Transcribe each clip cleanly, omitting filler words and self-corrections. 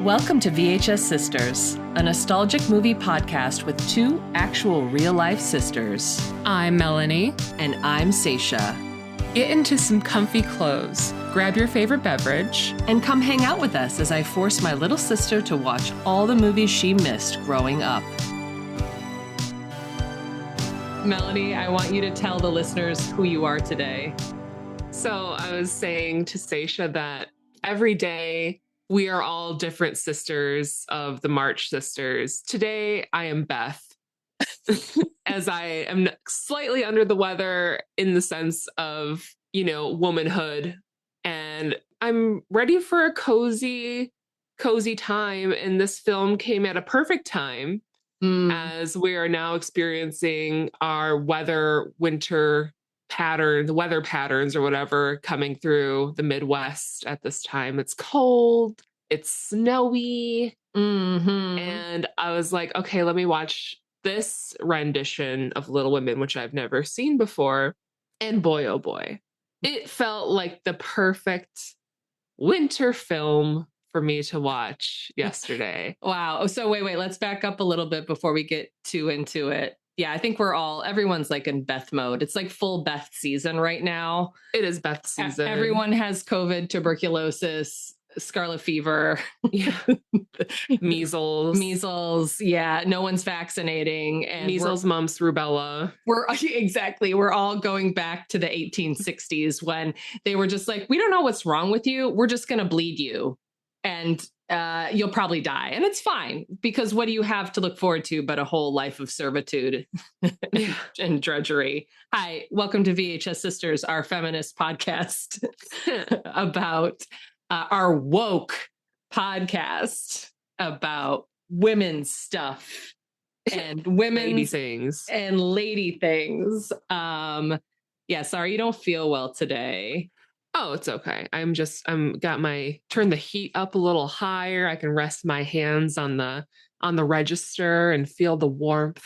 Welcome to VHS Sisters, a nostalgic movie podcast with two actual real-life sisters. I'm Melanie. And I'm Seisha. Get into some comfy clothes, grab your favorite beverage, and come hang out with us as I force my little sister to watch all the movies she missed growing up. Melanie, I want you to tell the listeners who you are today. So I was saying to Seisha that every day we are all different sisters of the March sisters. Today I am Beth, as I am slightly under the weather in the sense of, womanhood. And I'm ready for a cozy time. And this film came at a perfect time as we are now experiencing our weather patterns or whatever coming through the Midwest at this time. It's cold, it's snowy. And I was like, okay, let me watch this rendition of Little Women, which I've never seen before. And boy, oh boy, it felt like the perfect winter film for me to watch yesterday. Wow. So wait, let's back up a little bit before we get too into it. Yeah, I think everyone's like in Beth mode. It's like full Beth season right now. It is Beth season. Everyone has COVID, tuberculosis, scarlet fever, measles. Yeah, no one's vaccinating. And measles, mumps, rubella. We're all going back to the 1860s when they were just like, we don't know what's wrong with you. We're just going to bleed you. And you'll probably die. And it's fine, because what do you have to look forward to but a whole life of servitude and drudgery? Hi, welcome to VHS Sisters, our feminist podcast about our woke podcast about women's stuff and women's things and lady things. Sorry, you don't feel well today. Oh, it's okay. I'm turn the heat up a little higher. I can rest my hands on the register and feel the warmth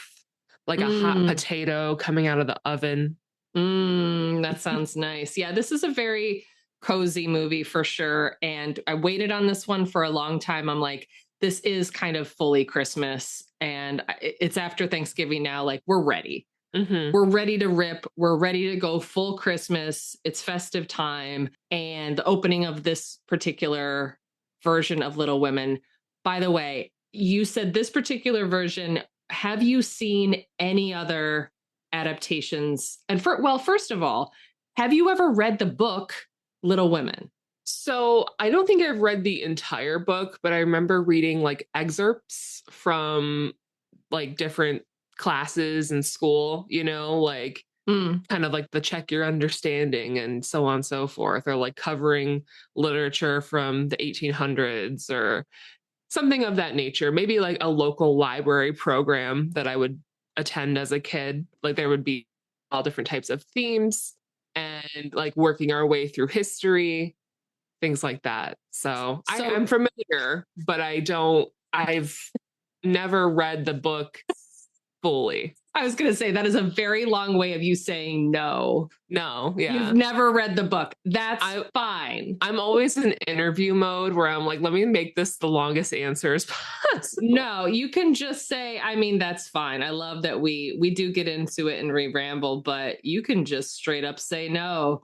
like a hot potato coming out of the oven. That sounds nice. Yeah, this is a very cozy movie for sure. And I waited on this one for a long time. I'm like, this is kind of fully Christmas. And it's after Thanksgiving now. Like, we're ready. We're ready to rip. We're ready to go full Christmas. It's festive time. And the opening of this particular version of Little Women, by the way, you said this particular version. Have you seen any other adaptations? And first of all, have you ever read the book Little Women? So I don't think I've read the entire book, but I remember reading like excerpts from like different classes in school, kind of like the check your understanding and so on and so forth, or like covering literature from the 1800s or something of that nature. Maybe like a local library program that I would attend as a kid. Like there would be all different types of themes and like working our way through history, things like that. So I'm familiar, but I've never read the book fully. I was going to say that is a very long way of you saying no. No, yeah. You've never read the book. That's fine. I'm always in interview mode where I'm like, let me make this the longest answer as possible. No, you can just say, that's fine. I love that we do get into it and ramble, but you can just straight up say no.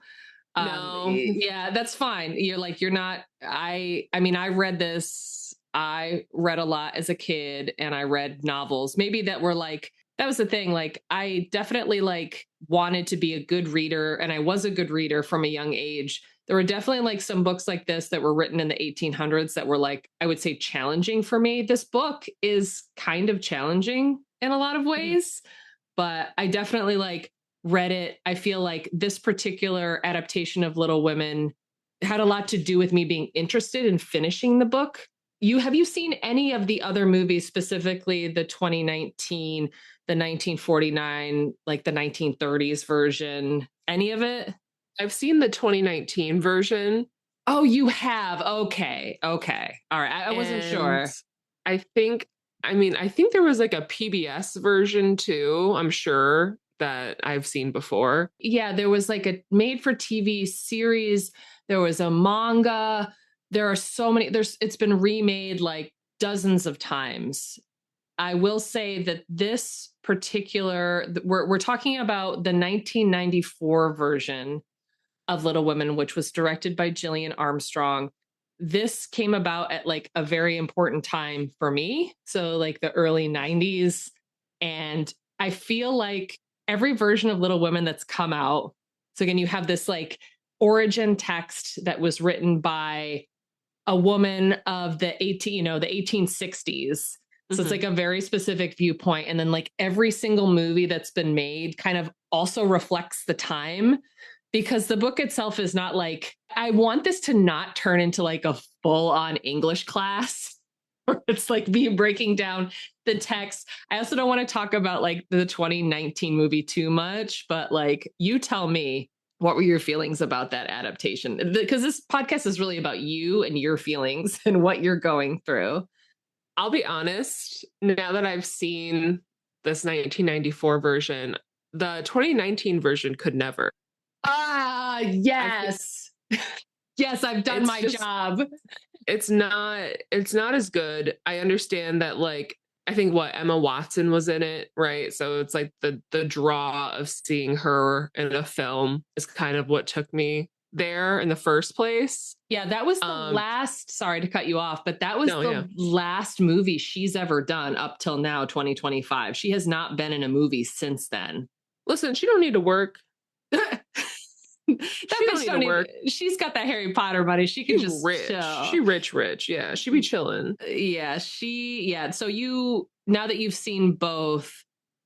No. Yeah, that's fine. You're not, I read this. I read a lot as a kid and I read novels. Maybe that was the thing. Like I definitely wanted to be a good reader, and I was a good reader from a young age. There were definitely some books like this that were written in the 1800s that were I would say challenging for me. This book is kind of challenging in a lot of ways, but I definitely read it. I feel like this particular adaptation of Little Women had a lot to do with me being interested in finishing the book. Have you seen any of the other movies, specifically the 2019, the 1949, like the 1930s version? Any of it? I've seen the 2019 version. Oh, you have? Okay. All right. I wasn't sure. I think there was like a PBS version too, I'm sure, that I've seen before. Yeah, there was like a made for TV series. There was a manga. there are so many, it's been remade like dozens of times. I will say that this particular, we're talking about the 1994 version of Little Women, which was directed by Gillian Armstrong. This came about at like a very important time for me. So like the early 90s. And I feel like every version of Little Women that's come out. So again, you have this like origin text that was written by a woman of the 1860s. So it's like a very specific viewpoint. And then like every single movie that's been made kind of also reflects the time, because the book itself is not like, I want this to not turn into like a full on English class. It's like me breaking down the text. I also don't want to talk about like the 2019 movie too much, but like you tell me, what were your feelings about that adaptation? Because this podcast is really about you and your feelings and what you're going through. I'll be honest, now that I've seen this 1994 version, the 2019 version could never. Yes. Yes, I've done my job. It's not as good. I understand that, like, I think Emma Watson was in it, right? So it's like the draw of seeing her in a film is kind of what took me there in the first place. Yeah, that was the last, sorry to cut you off, but that was last movie she's ever done up till now, 2025. She has not been in a movie since then. Listen, she don't need to work. She don't need to work. She's got that Harry Potter money. She can just rich. Chill. She rich. Yeah, she be chilling. Yeah, So now that you've seen both,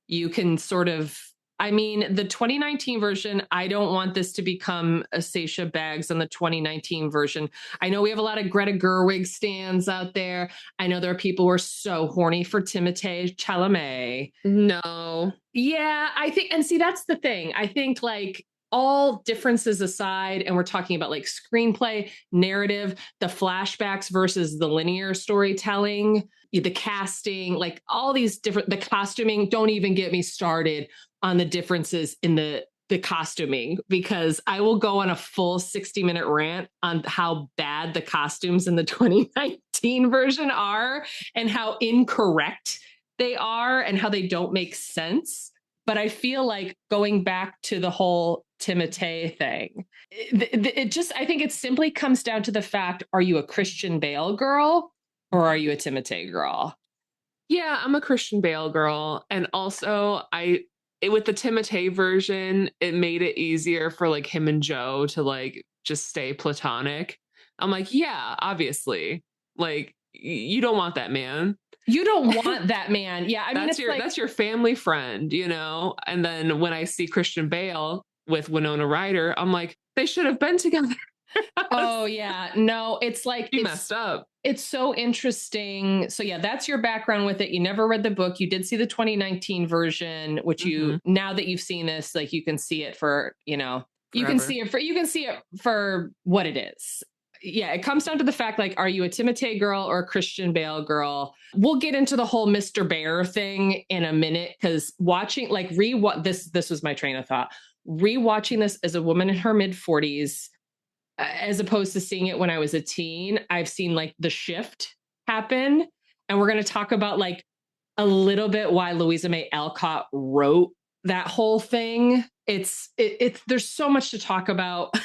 you can sort of, I mean, the 2019 version, I don't want this to become a Sasha Bags on the 2019 version. I know we have a lot of Greta Gerwig stands out there. I know there are people who are so horny for Timothée Chalamet. No. Yeah, I think, and see, that's the thing. I think like, all differences aside, and we're talking about like screenplay, narrative, the flashbacks versus the linear storytelling, the casting, like all these different, the costuming, don't even get me started on the differences in the costuming, because I will go on a full 60-minute rant on how bad the costumes in the 2019 version are and how incorrect they are and how they don't make sense. But I feel like going back to the whole Timothée thing, it just, I think it simply comes down to the fact, are you a Christian Bale girl or are you a Timothée girl? Yeah, I'm a Christian Bale girl. And also with the Timothée version, it made it easier for like him and Joe to like just stay platonic. I'm like, yeah, obviously, like you don't want that man. You don't want that man. Yeah, I mean, that's your family friend, you know? And then when I see Christian Bale with Winona Ryder, I'm like, they should have been together. Oh, yeah. No, it's like, it's messed up. It's so interesting. So yeah, that's your background with it. You never read the book. You did see the 2019 version, which now that you've seen this, like you can see it for, forever. you can see it for what it is. Yeah, it comes down to the fact, like, are you a Timothée girl or a Christian Bale girl? We'll get into the whole Mr. Bear thing in a minute, because watching, like, this was my train of thought. Rewatching this as a woman in her mid 40s, as opposed to seeing it when I was a teen, I've seen like the shift happen. And we're going to talk about like a little bit why Louisa May Alcott wrote that whole thing. It's there's so much to talk about.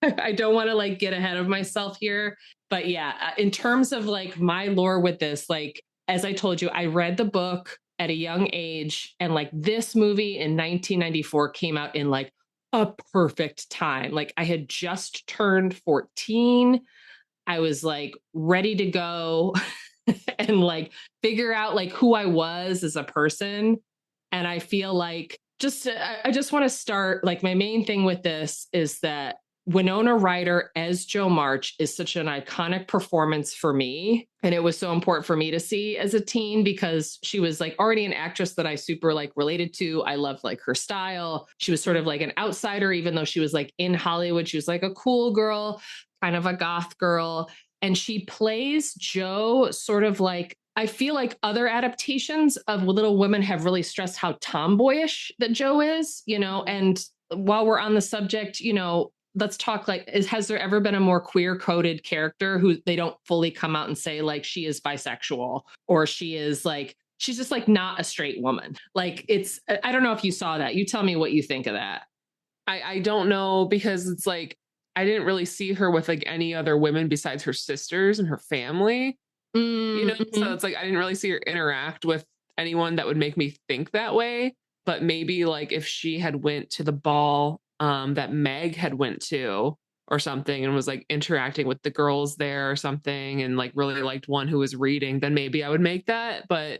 I don't want to like get ahead of myself here, but yeah, in terms of like my lore with this, like, as I told you, I read the book at a young age, and like this movie in 1994 came out in like a perfect time. Like I had just turned 14. I was like ready to go and like figure out like who I was as a person. And I feel like I just want to start, like, my main thing with this is that Winona Ryder as Jo March is such an iconic performance for me. And it was so important for me to see as a teen, because she was like already an actress that I super like related to. I loved like her style. She was sort of like an outsider, even though she was like in Hollywood. She was like a cool girl, kind of a goth girl. And she plays Jo sort of like, I feel like other adaptations of Little Women have really stressed how tomboyish that Jo is, and while we're on the subject, let's talk like, has there ever been a more queer coded character who they don't fully come out and say like she is bisexual or she is like, she's just like not a straight woman. Like I don't know if you saw that. You tell me what you think of that. I don't know, because it's like, I didn't really see her with like any other women besides her sisters and her family, you know? So it's like, I didn't really see her interact with anyone that would make me think that way. But maybe like if she had went to the ball that Meg had went to or something and was like interacting with the girls there or something and like really liked one who was reading, then maybe I would make that. But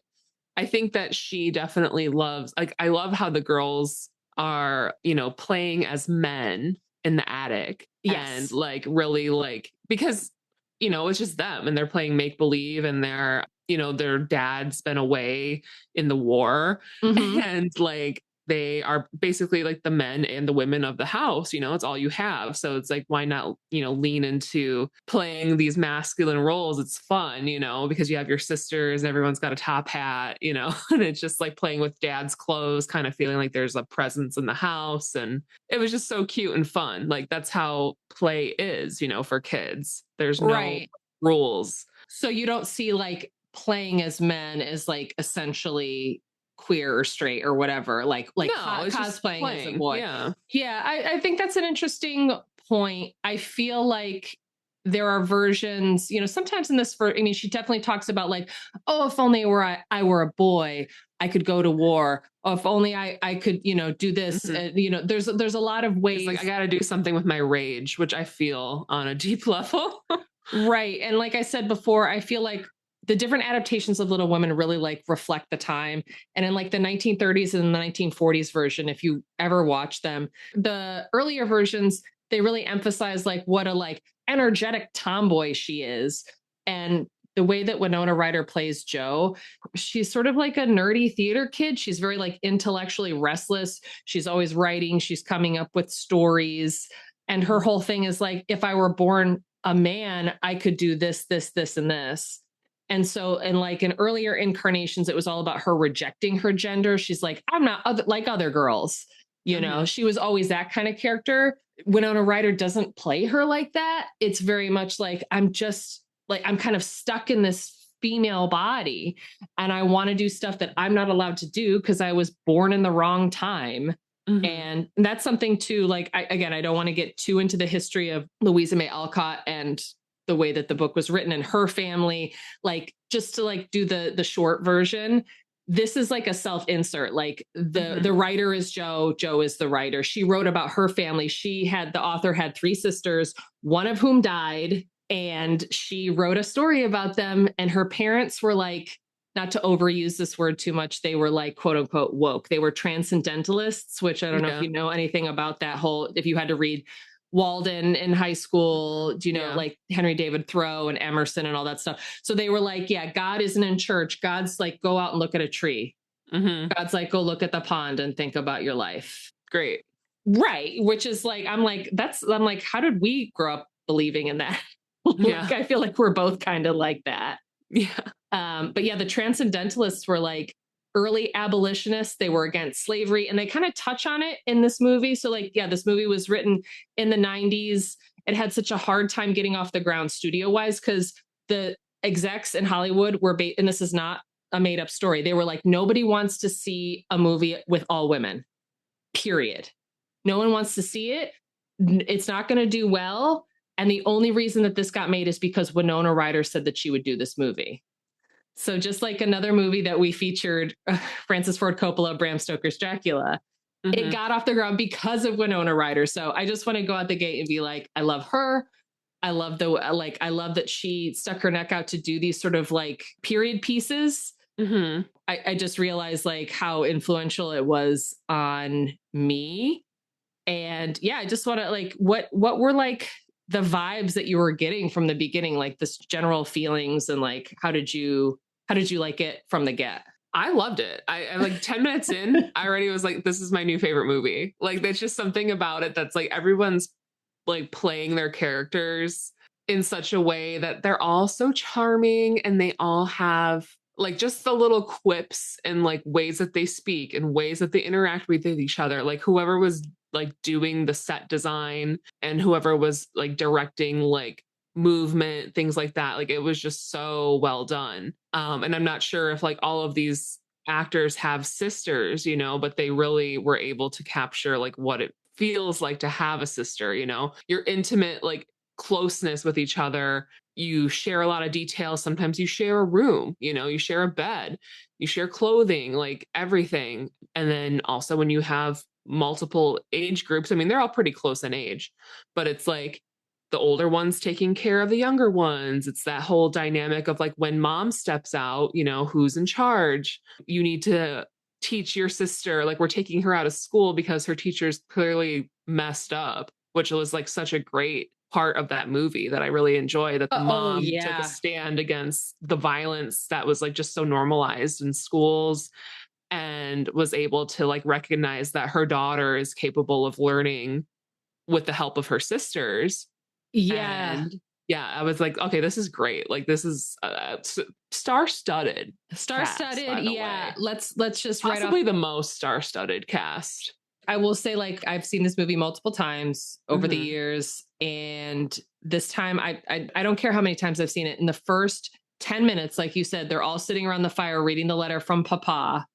I think that she definitely loves, like, I love how the girls are, you know, playing as men in the attic. Yes. And like really like, because, you know, it's just them and they're playing make believe and they're, you know, their dad's been away in the war and like they are basically like the men and the women of the house, you know, it's all you have. So it's like, why not, you know, lean into playing these masculine roles? It's fun, you know, because you have your sisters, everyone's got a top hat, you know, and it's just like playing with dad's clothes, kind of feeling like there's a presence in the house. And it was just so cute and fun. Like that's how play is, you know, for kids. There's no rules. So you don't see like playing as men as like essentially queer or straight or whatever, like No, cosplaying as a boy. Yeah, I think that's an interesting point. I feel like there are versions, you know, sometimes in this, I mean, she definitely talks about like, oh, if only I were a boy, I could go to war. Oh, if only I could, you know, do this. You know, there's a lot of ways. It's like I got to do something with my rage, which I feel on a deep level. Right. And like I said before, I feel like the different adaptations of Little Women really like reflect the time. And in like the 1930s and the 1940s version, if you ever watch them, the earlier versions, they really emphasize like what a like energetic tomboy she is. And the way that Winona Ryder plays Jo, she's sort of like a nerdy theater kid. She's very like intellectually restless. She's always writing. She's coming up with stories. And her whole thing is like, if I were born a man, I could do this, this, this, and this. And so, and like in earlier incarnations, it was all about her rejecting her gender. She's like, I'm not like other girls, you know, she was always that kind of character. Winona Ryder doesn't play her like that. It's very much like, I'm just like, I'm kind of stuck in this female body and I want to do stuff that I'm not allowed to do because I was born in the wrong time. And that's something too, like, I don't want to get too into the history of Louisa May Alcott and the way that the book was written and her family, like just to like do the short version. This is like a self-insert, like the writer is Jo is the writer. She wrote about her family. The author had 3 sisters, one of whom died, and she wrote a story about them. And her parents were like, not to overuse this word too much, they were like, quote unquote, woke. They were transcendentalists, which I don't know if you know anything about that whole, if you had to read Walden in high school, do you know, like Henry David Thoreau and Emerson and all that stuff. So they were like, yeah, God isn't in church. God's like, go out and look at a tree. God's like, go look at the pond and think about your life. Great. Right. Which is like, I'm like, how did we grow up believing in that? Like, I feel like we're both kind of like that. But yeah, the transcendentalists were like early abolitionists. They were against slavery and they kind of touch on it in this movie. So like, yeah, this movie was written in the 90s. It had such a hard time getting off the ground studio wise because the execs in Hollywood were, and this is not a made up story. They were like, nobody wants to see a movie with all women, period. No one wants to see it. It's not going to do well. And the only reason that this got made is because Winona Ryder said that she would do this movie. So just like another movie that we featured, Francis Ford Coppola, Bram Stoker's Dracula, it got off the ground because of Winona Ryder. So I just want to go out the gate and be like, I love her. I love that she stuck her neck out to do these sort of like period pieces. I just realized like how influential it was on me. And yeah, I just want to like, what were like the vibes that you were getting from the beginning, like this general feelings and like, how did you like it from the get? I loved it. I like 10 minutes in, I already was like, this is my new favorite movie. Like, there's just something about it that's like, everyone's like playing their characters in such a way that they're all so charming and they all have like just the little quips and like ways that they speak and ways that they interact with each other. Like whoever was like doing the set design and whoever was like directing like movement, things like that. Like it was just so well done. And I'm not sure if like all of these actors have sisters, you know, but they really were able to capture like what it feels like to have a sister, you know, your intimate like closeness with each other. You share a lot of details. Sometimes you share a room, you know, you share a bed, you share clothing, like everything. And then also when you have multiple age groups, I mean, they're all pretty close in age, but it's like the older ones taking care of the younger ones. It's that whole dynamic of like when mom steps out, you know, who's in charge? You need to teach your sister, like we're taking her out of school because her teacher's clearly messed up, which was like such a great part of that movie that I really enjoy, that the mom took a stand against the violence that was like just so normalized in schools and was able to like recognize that her daughter is capable of learning with the help of her sisters. Yeah. And yeah, I was like, okay, this is great. Like this is star-studded. Yeah. Let's just possibly the most star-studded cast. I will say, like, I've seen this movie multiple times over the years, and this time I don't care how many times I've seen it. In the first 10 minutes, like you said, they're all sitting around the fire reading the letter from Papa,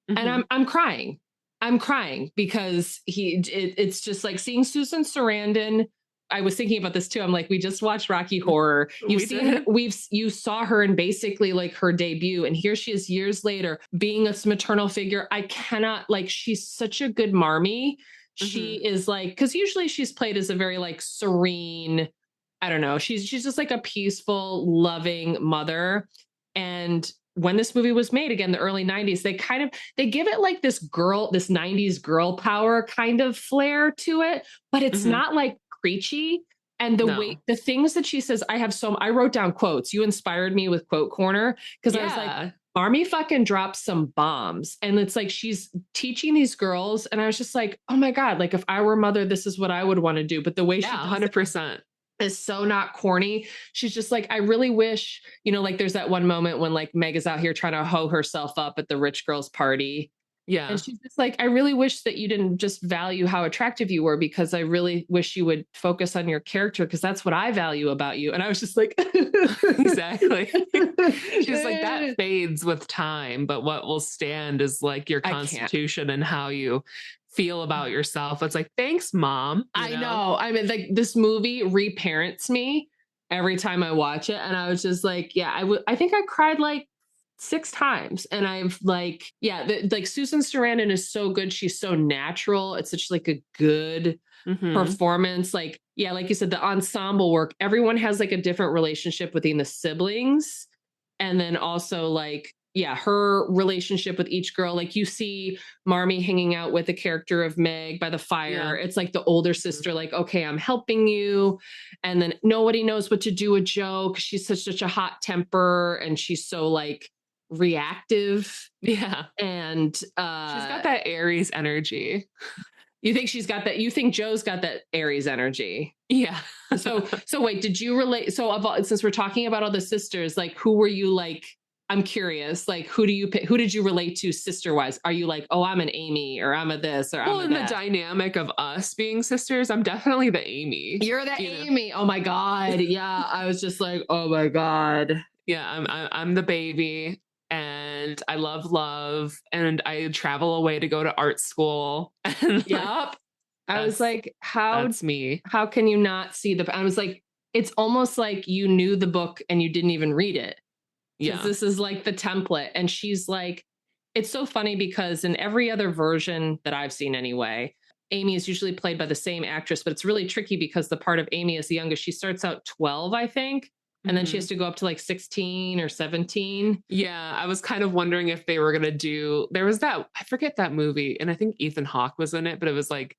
and I'm crying. I'm crying because it's just like seeing Susan Sarandon. I was thinking about this too. I'm like, we just watched Rocky Horror. You saw her in basically like her debut, and here she is years later being a maternal figure. I cannot, like, she's such a good Marmee. She is like, because usually she's played as a very like serene, I don't know. She's just like a peaceful, loving mother. And when this movie was made, again, the early 90s, they give it like this 90s girl power kind of flair to it, but it's not like preachy. And the things that she says, I wrote down quotes. You inspired me with Quote Corner, because I was like, Marmee fucking drops some bombs. And it's like, she's teaching these girls. And I was just like, oh my God, like if I were a mother, this is what I would want to do. But the way she 100% is so not corny. She's just like, I really wish, you know, like there's that one moment when like Meg is out here trying to hoe herself up at the rich girl's party. Yeah. And she's just like, I really wish that you didn't just value how attractive you were, because I really wish you would focus on your character, because that's what I value about you. And I was just like, exactly. She's like, that fades with time, but what will stand is like your constitution and how you feel about yourself. It's like, thanks, Mom. I know. I mean, like this movie reparents me every time I watch it. And I was just like, yeah, I think I cried like 6 times. And I've like, like Susan Sarandon is so good. She's so natural. It's such like a good performance. Like, yeah, like you said, the ensemble work, everyone has like a different relationship within the siblings. And then also like, yeah, her relationship with each girl. Like you see Marmee hanging out with the character of Meg by the fire. It's like the older sister, like, okay, I'm helping you. And then nobody knows what to do with Jo, because she's such a hot temper and she's so like reactive. Yeah. And she's got that Aries energy. You think she's got that? You think Jo's got that Aries energy? Yeah. so wait, did you relate? So since we're talking about all the sisters, like who were you like? I'm curious, like, who did you relate to sister wise? Are you like, oh, I'm an Amy, or I'm a this, or I'm a that? Well, in the dynamic of us being sisters, I'm definitely the Amy. You're the Amy. Know? Oh my God. Yeah. I was just like, oh my God. Yeah. I'm the baby, and I love, and I travel away to go to art school. Yep. I was like, that's me. How can you not see I was like, it's almost like you knew the book and you didn't even read it. Yeah. This is like the template. And she's like, it's so funny because in every other version that I've seen anyway, Amy is usually played by the same actress, but it's really tricky because the part of Amy is the youngest. She starts out 12, I think. And then she has to go up to like 16 or 17. Yeah. I was kind of wondering if they were going to there was that, I forget that movie. And I think Ethan Hawke was in it, but it was like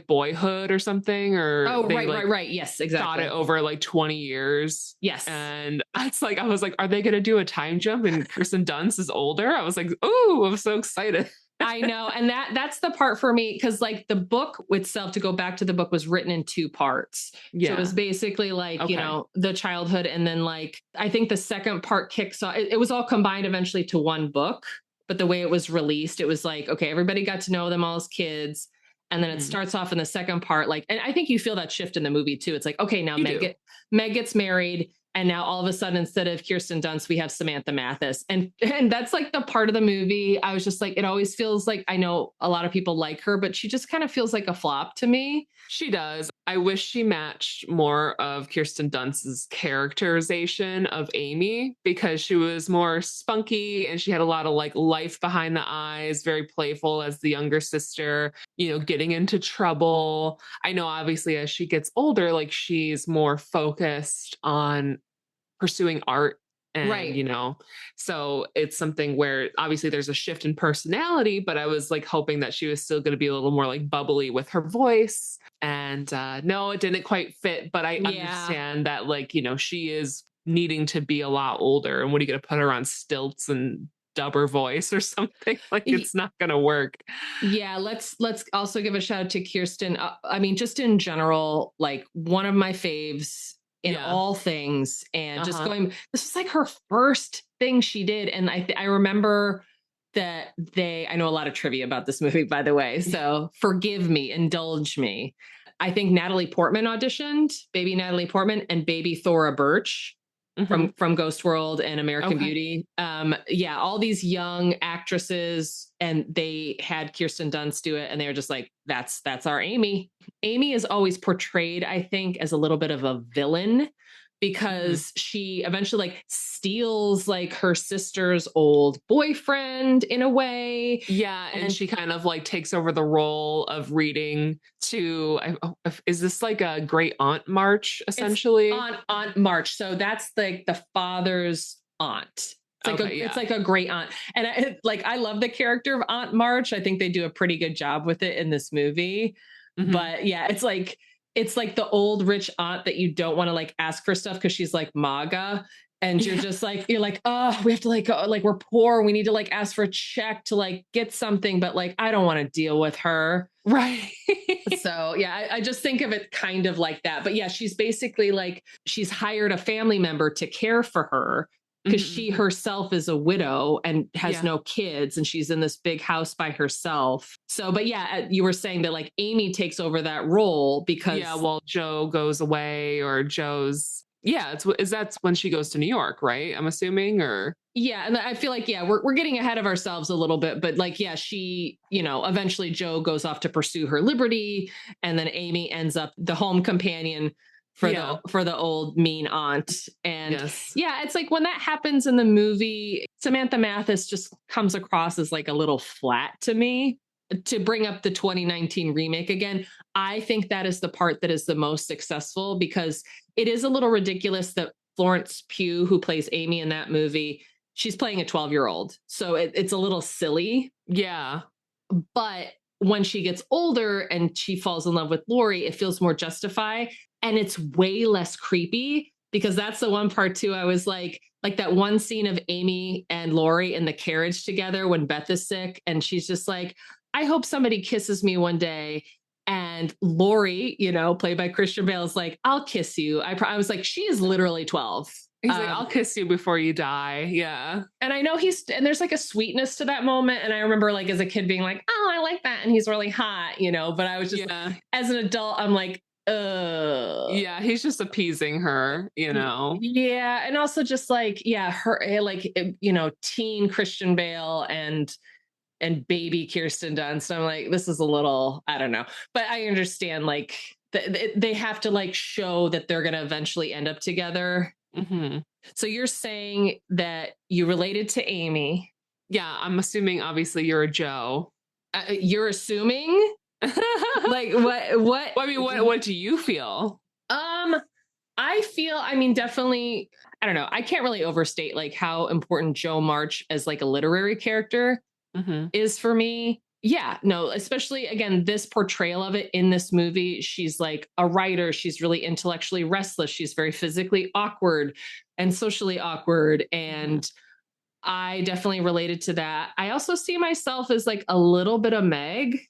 Boyhood or something, or right. Yes, exactly. Got it over like 20 years. Yes. And it's like, I was like, are they going to do a time jump and Kirsten Dunst is older? I was like, oh, I'm so excited. I know. And that's the part for me. Cause like the book itself, to go back to the book, was written in 2 parts. Yeah. So it was basically like, you know, the childhood. And then like, I think the second part kicks off, it was all combined eventually to one book, but the way it was released, it was like, okay, everybody got to know them all as kids. And then it starts off in the second part, like, and I think you feel that shift in the movie too. It's like, okay, now Meg gets married. And now all of a sudden, instead of Kirsten Dunst, we have Samantha Mathis. And that's like the part of the movie. I was just like, it always feels like, I know a lot of people like her, but she just kind of feels like a flop to me. She does. I wish she matched more of Kirsten Dunst's characterization of Amy, because she was more spunky and she had a lot of like life behind the eyes, very playful as the younger sister, you know, getting into trouble. I know obviously as she gets older, like she's more focused on pursuing art. And, you know, so it's something where obviously there's a shift in personality, but I was like hoping that she was still going to be a little more like bubbly with her voice. And no, it didn't quite fit, but I understand that, like, you know, she is needing to be a lot older. And what are you going to put her on stilts and dub her voice or something? Like, it's not going to work. Yeah, let's also give a shout out to Kirsten. I mean, just in general, like one of my faves in all things, and just going, this was like her first thing she did. And I remember that I know a lot of trivia about this movie, by the way, so forgive me, indulge me. I think Natalie Portman auditioned, baby Natalie Portman, and baby Thora Birch from Ghost World and American Beauty. Yeah, all these young actresses, and they had Kirsten Dunst do it, and they were just like, that's our Amy. Amy is always portrayed, I think, as a little bit of a villain, because she eventually like steals like her sister's old boyfriend in a way. Yeah. And she kind of like takes over the role of reading to, is this like a great aunt March essentially? It's Aunt March. So that's like the father's aunt. It's like it's like a great aunt. And I love the character of Aunt March. I think they do a pretty good job with it in this movie. But yeah, it's like the old rich aunt that you don't want to like ask for stuff because she's like MAGA. And you're just like, you're like, oh, we have to like, like, we're poor. We need to like ask for a check to like get something. But like, I don't want to deal with her. Right. So yeah, I just think of it kind of like that. But yeah, she's basically like, she's hired a family member to care for her, because she herself is a widow and has no kids, and she's in this big house by herself. So, but yeah, you were saying that like Amy takes over that role because well, Joe goes away, or Joe's that's when she goes to New York, right? I'm assuming, or and I feel like we're getting ahead of ourselves a little bit, but like she, you know, eventually Joe goes off to pursue her liberty, and then Amy ends up the home companion for the old mean aunt. And it's like when that happens in the movie, Samantha Mathis just comes across as like a little flat to me. To bring up the 2019 remake again, I think that is the part that is the most successful, because it is a little ridiculous that Florence Pugh, who plays Amy in that movie, she's playing a 12-year-old. So it's a little silly. Yeah. But when she gets older and she falls in love with Laurie, it feels more justified. And it's way less creepy, because that's the one part too. I was like that one scene of Amy and Laurie in the carriage together when Beth is sick, and she's just like, I hope somebody kisses me one day. And Laurie, you know, played by Christian Bale, is like, I'll kiss you. I was like, she is literally 12. He's like, I'll kiss you before you die. Yeah. And I know and there's like a sweetness to that moment. And I remember like as a kid being like, oh, I like that. And he's really hot, you know, but I was just as an adult, I'm like, yeah, he's just appeasing her, you know. Yeah. And also just like, her, like, you know, teen Christian Bale and baby Kirsten Dunst. I'm like, this is a little, I don't know, but I understand like they have to like show that they're going to eventually end up together. So you're saying that you related to Amy. Yeah. I'm assuming obviously you're a Joe. You're assuming? Like what I mean, what do you feel? I feel, I mean, definitely, I don't know, I can't really overstate like how important Jo March as like a literary character is for me. Yeah, no, especially again, this portrayal of it in this movie. She's like a writer. She's really intellectually restless. She's very physically awkward and socially awkward. And I definitely related to that. I also see myself as like a little bit of Meg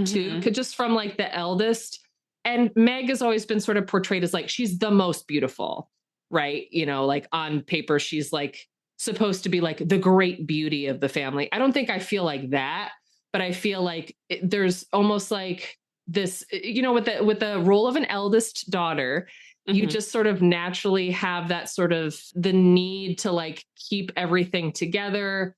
too, just from like the eldest. And Meg has always been sort of portrayed as like, she's the most beautiful, right? You know, like on paper, she's like supposed to be like the great beauty of the family. I don't think I feel like that, but I feel like there's almost like this, you know, with the role of an eldest daughter, you just sort of naturally have that sort of the need to like keep everything together,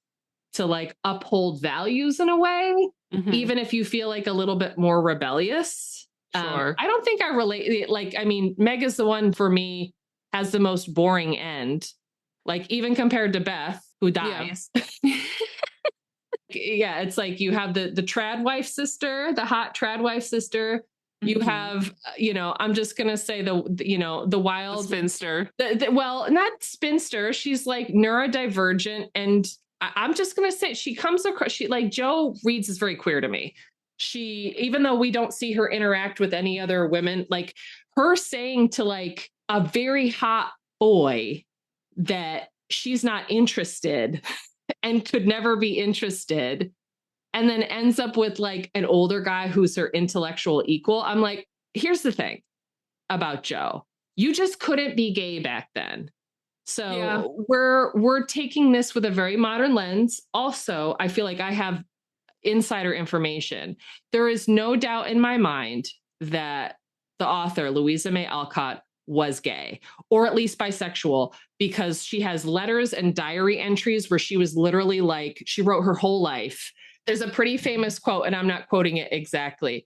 to like uphold values in a way, even if you feel like a little bit more rebellious. Sure. I don't think I relate. Like, I mean, Meg is the one for me has the most boring end, like even compared to Beth, who dies. Yeah, it's like you have the trad wife sister, the hot trad wife sister. You have, you know, I'm just gonna say the wild spinster. Well, not spinster. She's like neurodivergent, and I'm just gonna say she comes across. She like Jo Reeds is very queer to me. She, even though we don't see her interact with any other women, like her saying to like a very hot boy that she's not interested and could never be interested, and then ends up with like an older guy who's her intellectual equal. I'm like, here's the thing about Jo. You just couldn't be gay back then. So we're taking this with a very modern lens. Also, I feel like I have insider information. There is no doubt in my mind that the author, Louisa May Alcott, was gay, or at least bisexual, because she has letters and diary entries where she was literally like, she wrote her whole life. There's a pretty famous quote, and I'm not quoting it exactly,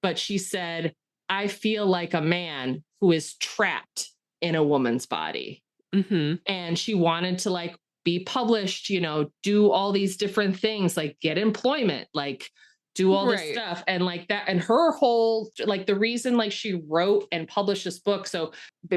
but she said, I feel like a man who is trapped in a woman's body. And she wanted to like be published, you know, do all these different things, like get employment, like do all this stuff. And like that, and her whole, like the reason like she wrote and published this book. So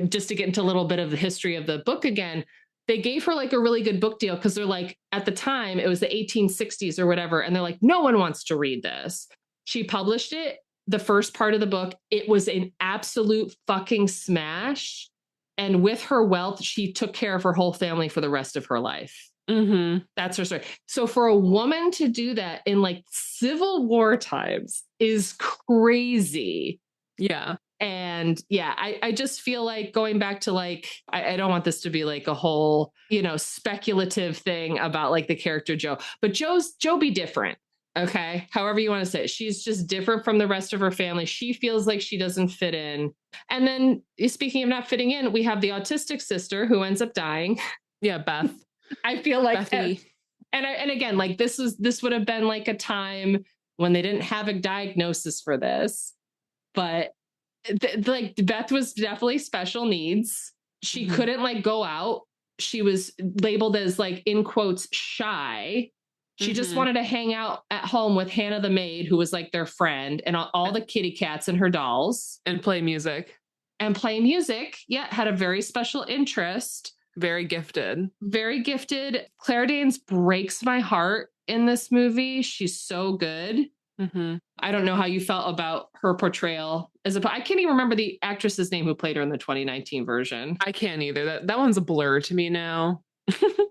just to get into a little bit of the history of the book again, they gave her like a really good book deal because they're like, at the time, it was the 1860s or whatever. And they're like, no one wants to read this. She published it, the first part of the book. It was an absolute fucking smash. And with her wealth, she took care of her whole family for the rest of her life. That's her story. So for a woman to do that in like Civil War times is crazy. Yeah. And yeah, I just feel like going back to like, I don't want this to be like a whole, you know, speculative thing about like the character Jo, but Jo be different. Okay. However you want to say it. She's just different from the rest of her family. She feels like she doesn't fit in. And then speaking of not fitting in, we have the autistic sister who ends up dying. Yeah. Beth. I feel like, Bethy. and again, like this would have been like a time when they didn't have a diagnosis for this, but like Beth was definitely special needs. She couldn't like go out. She was labeled as like, in quotes, shy. She just wanted to hang out at home with Hannah the maid, who was like their friend, and all the kitty cats and her dolls. And play music. Yeah, had a very special interest. Very gifted. Very gifted. Claire Danes breaks my heart in this movie. She's so good. I don't know how you felt about her portrayal. I can't even remember the actress's name who played her in the 2019 version. I can't either. That one's a blur to me now.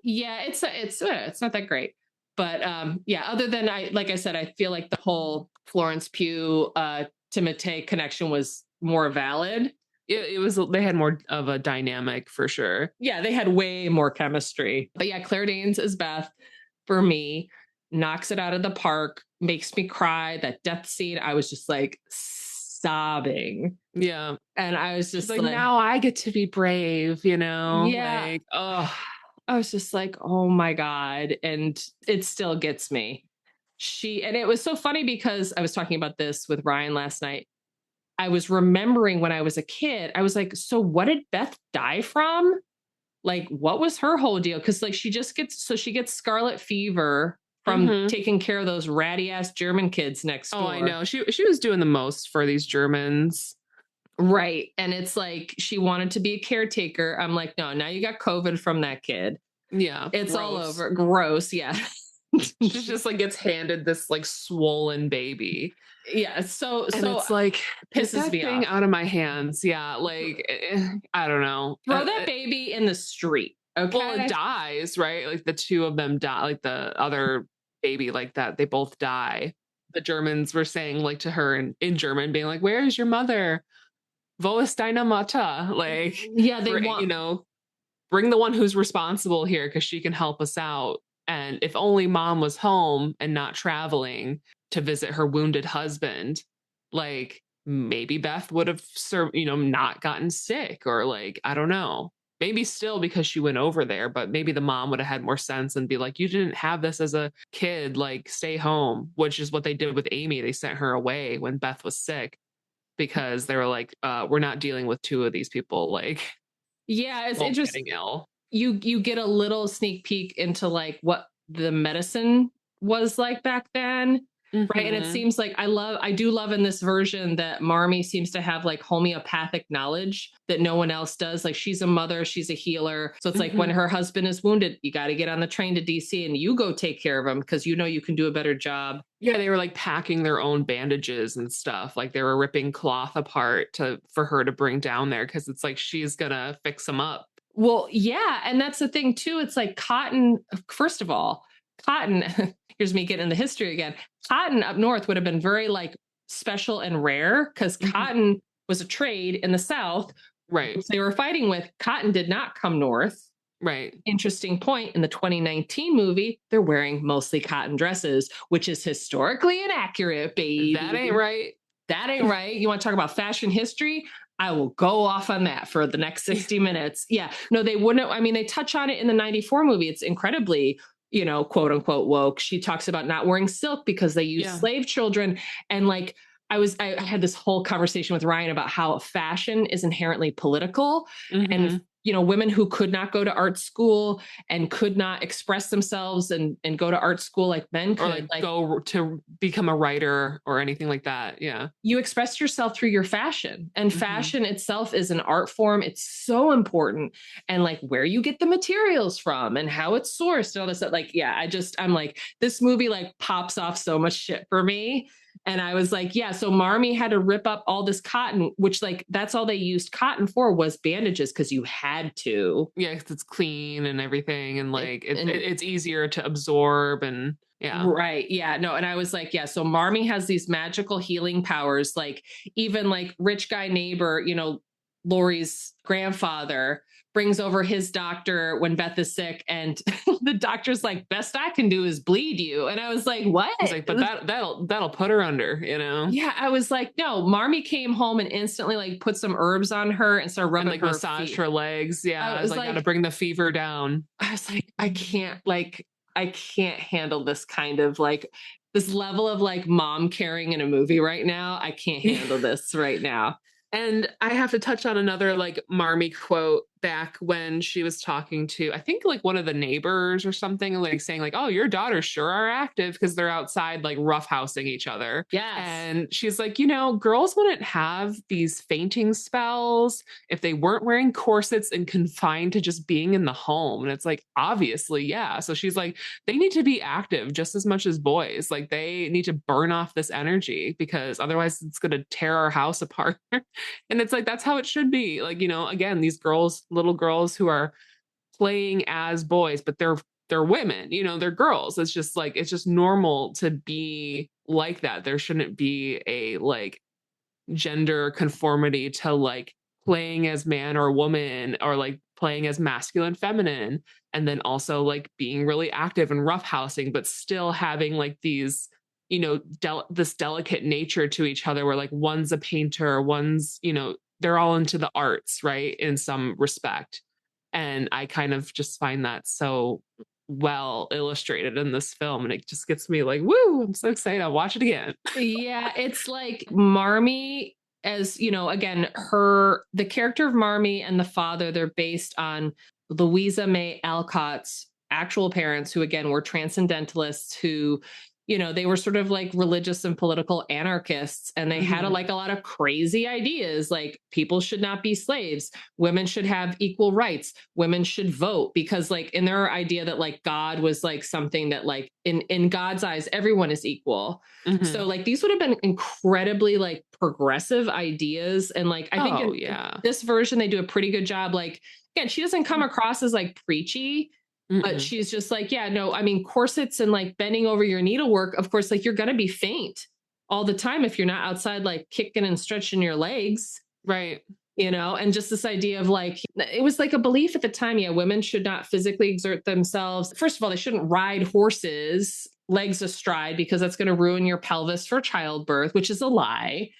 Yeah, it's not that great. But yeah, other than like I said, I feel like the whole Florence Pugh, Timothée connection was more valid. It was, they had more of a dynamic for sure. Yeah, they had way more chemistry. But yeah, Claire Danes as Beth, for me, knocks it out of the park, makes me cry. That death scene, I was just like sobbing. Yeah. And I was just like, now I get to be brave, you know? Yeah. Like, oh. I was just like, oh my God. And it still gets me. And it was so funny because I was talking about this with Ryan last night. I was remembering when I was a kid, I was like, so what did Beth die from? Like, what was her whole deal? Because like she gets scarlet fever from taking care of those ratty ass German kids next door. Oh, I know. She was doing the most for these Germans. Right. And it's like she wanted to be a caretaker. I'm like, no, now you got COVID from that kid. Yeah. It's all over. Gross. Yeah. She just like gets handed this like swollen baby. Yeah. So it's like, pisses me off. Out of my hands. Yeah. Like, I don't know. Throw that baby in the street. Okay. Well, it dies, right? Like the two of them die, like the other baby like that. They both die. The Germans were saying like to her in German, being like, where is your mother? Wo ist deine Mutter? Like, yeah, they want, you know, bring the one who's responsible here because she can help us out. And if only mom was home and not traveling to visit her wounded husband, like maybe Beth would have not gotten sick, or like, I don't know. Maybe still because she went over there, but maybe the mom would have had more sense and be like, you didn't have this as a kid, like stay home, which is what they did with Amy. They sent her away when Beth was sick because they were like, we're not dealing with two of these people, like, yeah, it's interesting. Getting ill. You get a little sneak peek into like what the medicine was like back then. Right. And it seems like I do love in this version that Marmee seems to have like homeopathic knowledge that no one else does. Like she's a mother, she's a healer. So it's like when her husband is wounded, you got to get on the train to DC and you go take care of him because you know you can do a better job. Yeah, they were like packing their own bandages and stuff. Like they were ripping cloth apart for her to bring down there because it's like she's gonna fix them up. Well, yeah. And that's the thing too. It's like cotton, first of all, cotton, here's me getting into history again. Cotton up north would have been very like special and rare because cotton was a trade in the South. Right. They were fighting with. Cotton did not come north. Right. Interesting point. In the 2019 movie, they're wearing mostly cotton dresses, which is historically inaccurate, baby. That ain't right. That ain't right. You want to talk about fashion history? I will go off on that for the next 60 minutes. Yeah. No, they wouldn't. I mean, they touch on it in the 94 movie. It's incredibly, quote unquote woke. She talks about not wearing silk because they use slave children. And like, I had this whole conversation with Ryan about how fashion is inherently political and women who could not go to art school and could not express themselves and go to art school like men could, or like go to become a writer or anything like that. Yeah. You express yourself through your fashion, and fashion itself is an art form. It's so important. And like where you get the materials from and how it's sourced and all this stuff. Like, yeah, I'm like, this movie like pops off so much shit for me. And I was like, yeah, so Marmee had to rip up all this cotton, which like, that's all they used cotton for was bandages because you had to. Yeah, because it's clean and everything. And like, it's easier to absorb and yeah. Right. Yeah. No. And I was like, yeah, so Marmee has these magical healing powers. Like even like rich guy neighbor, Laurie's grandfather brings over his doctor when Beth is sick, and the doctor's like, best I can do is bleed you. And I was like, what? He's like, but that'll put her under, Yeah, I was like, no. Marmee came home and instantly like put some herbs on her and started rubbing and, like, her massage feet. Her legs. Yeah, I was like, gotta bring the fever down. I was like, I can't handle this kind of like this level of like mom caring in a movie right now. I can't handle this right now. And I have to touch on another like Marmee quote back when she was talking to, I think like one of the neighbors or something, like saying like, oh, your daughters sure are active because they're outside like roughhousing each other. Yes. And she's like, girls wouldn't have these fainting spells if they weren't wearing corsets and confined to just being in the home. And it's like, obviously, yeah. So she's like, they need to be active just as much as boys. Like they need to burn off this energy because otherwise it's going to tear our house apart. And it's like, that's how it should be. Like, again, these little girls who are playing as boys, but they're women, they're girls. It's just normal to be like that. There shouldn't be a like gender conformity to like playing as man or woman or like playing as masculine, feminine, and then also like being really active and roughhousing, but still having like these this delicate nature to each other where like one's a painter, one's, they're all into the arts, right? In some respect. And I kind of just find that so well illustrated in this film. And it just gets me like, woo, I'm so excited. I'll watch it again. Yeah. It's like Marmee, as again, the character of Marmee and the father, they're based on Louisa May Alcott's actual parents, who again were transcendentalists who they were sort of like religious and political anarchists, and they had a lot of crazy ideas, like people should not be slaves, women should have equal rights, women should vote, because like in their idea that like God was like something that like in God's eyes, everyone is equal. So like these would have been incredibly like progressive ideas. And like, I think in this version, they do a pretty good job. Like, again, she doesn't come across as like preachy. But she's just like, yeah, no, I mean, corsets and like bending over your needlework, of course, like you're going to be faint all the time if you're not outside, like kicking and stretching your legs. Right. And just this idea of like, it was like a belief at the time. Yeah. Women should not physically exert themselves. First of all, they shouldn't ride horses legs astride because that's going to ruin your pelvis for childbirth, which is a lie.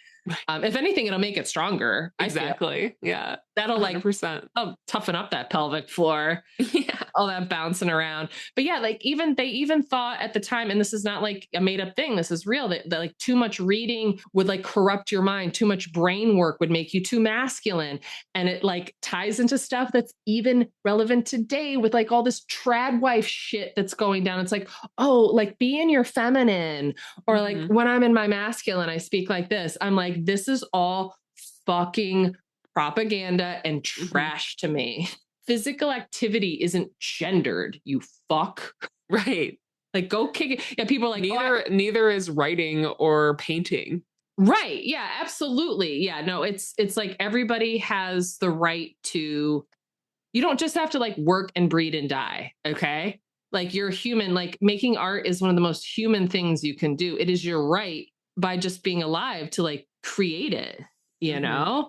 If anything, it'll make it stronger. Exactly. Yeah. That'll 100%. toughen up that pelvic floor. Yeah. All that bouncing around. But yeah, like they even thought at the time, and this is not like a made up thing, this is real, that like too much reading would like corrupt your mind. Too much brain work would make you too masculine. And it like ties into stuff that's even relevant today with like all this trad wife shit that's going down. It's like, oh, like be in your feminine, or like when I'm in my masculine, I speak like this. I'm like, this is all fucking propaganda and trash to me. Physical activity isn't gendered, you fuck. Right. Like go kick it. Yeah, people are like neither is writing or painting. Right. Yeah, absolutely. Yeah, no, it's like everybody has the right to, you don't just have to like work and breed and die, okay? Like you're human. Like making art is one of the most human things you can do. It is your right by just being alive to like create it, you know?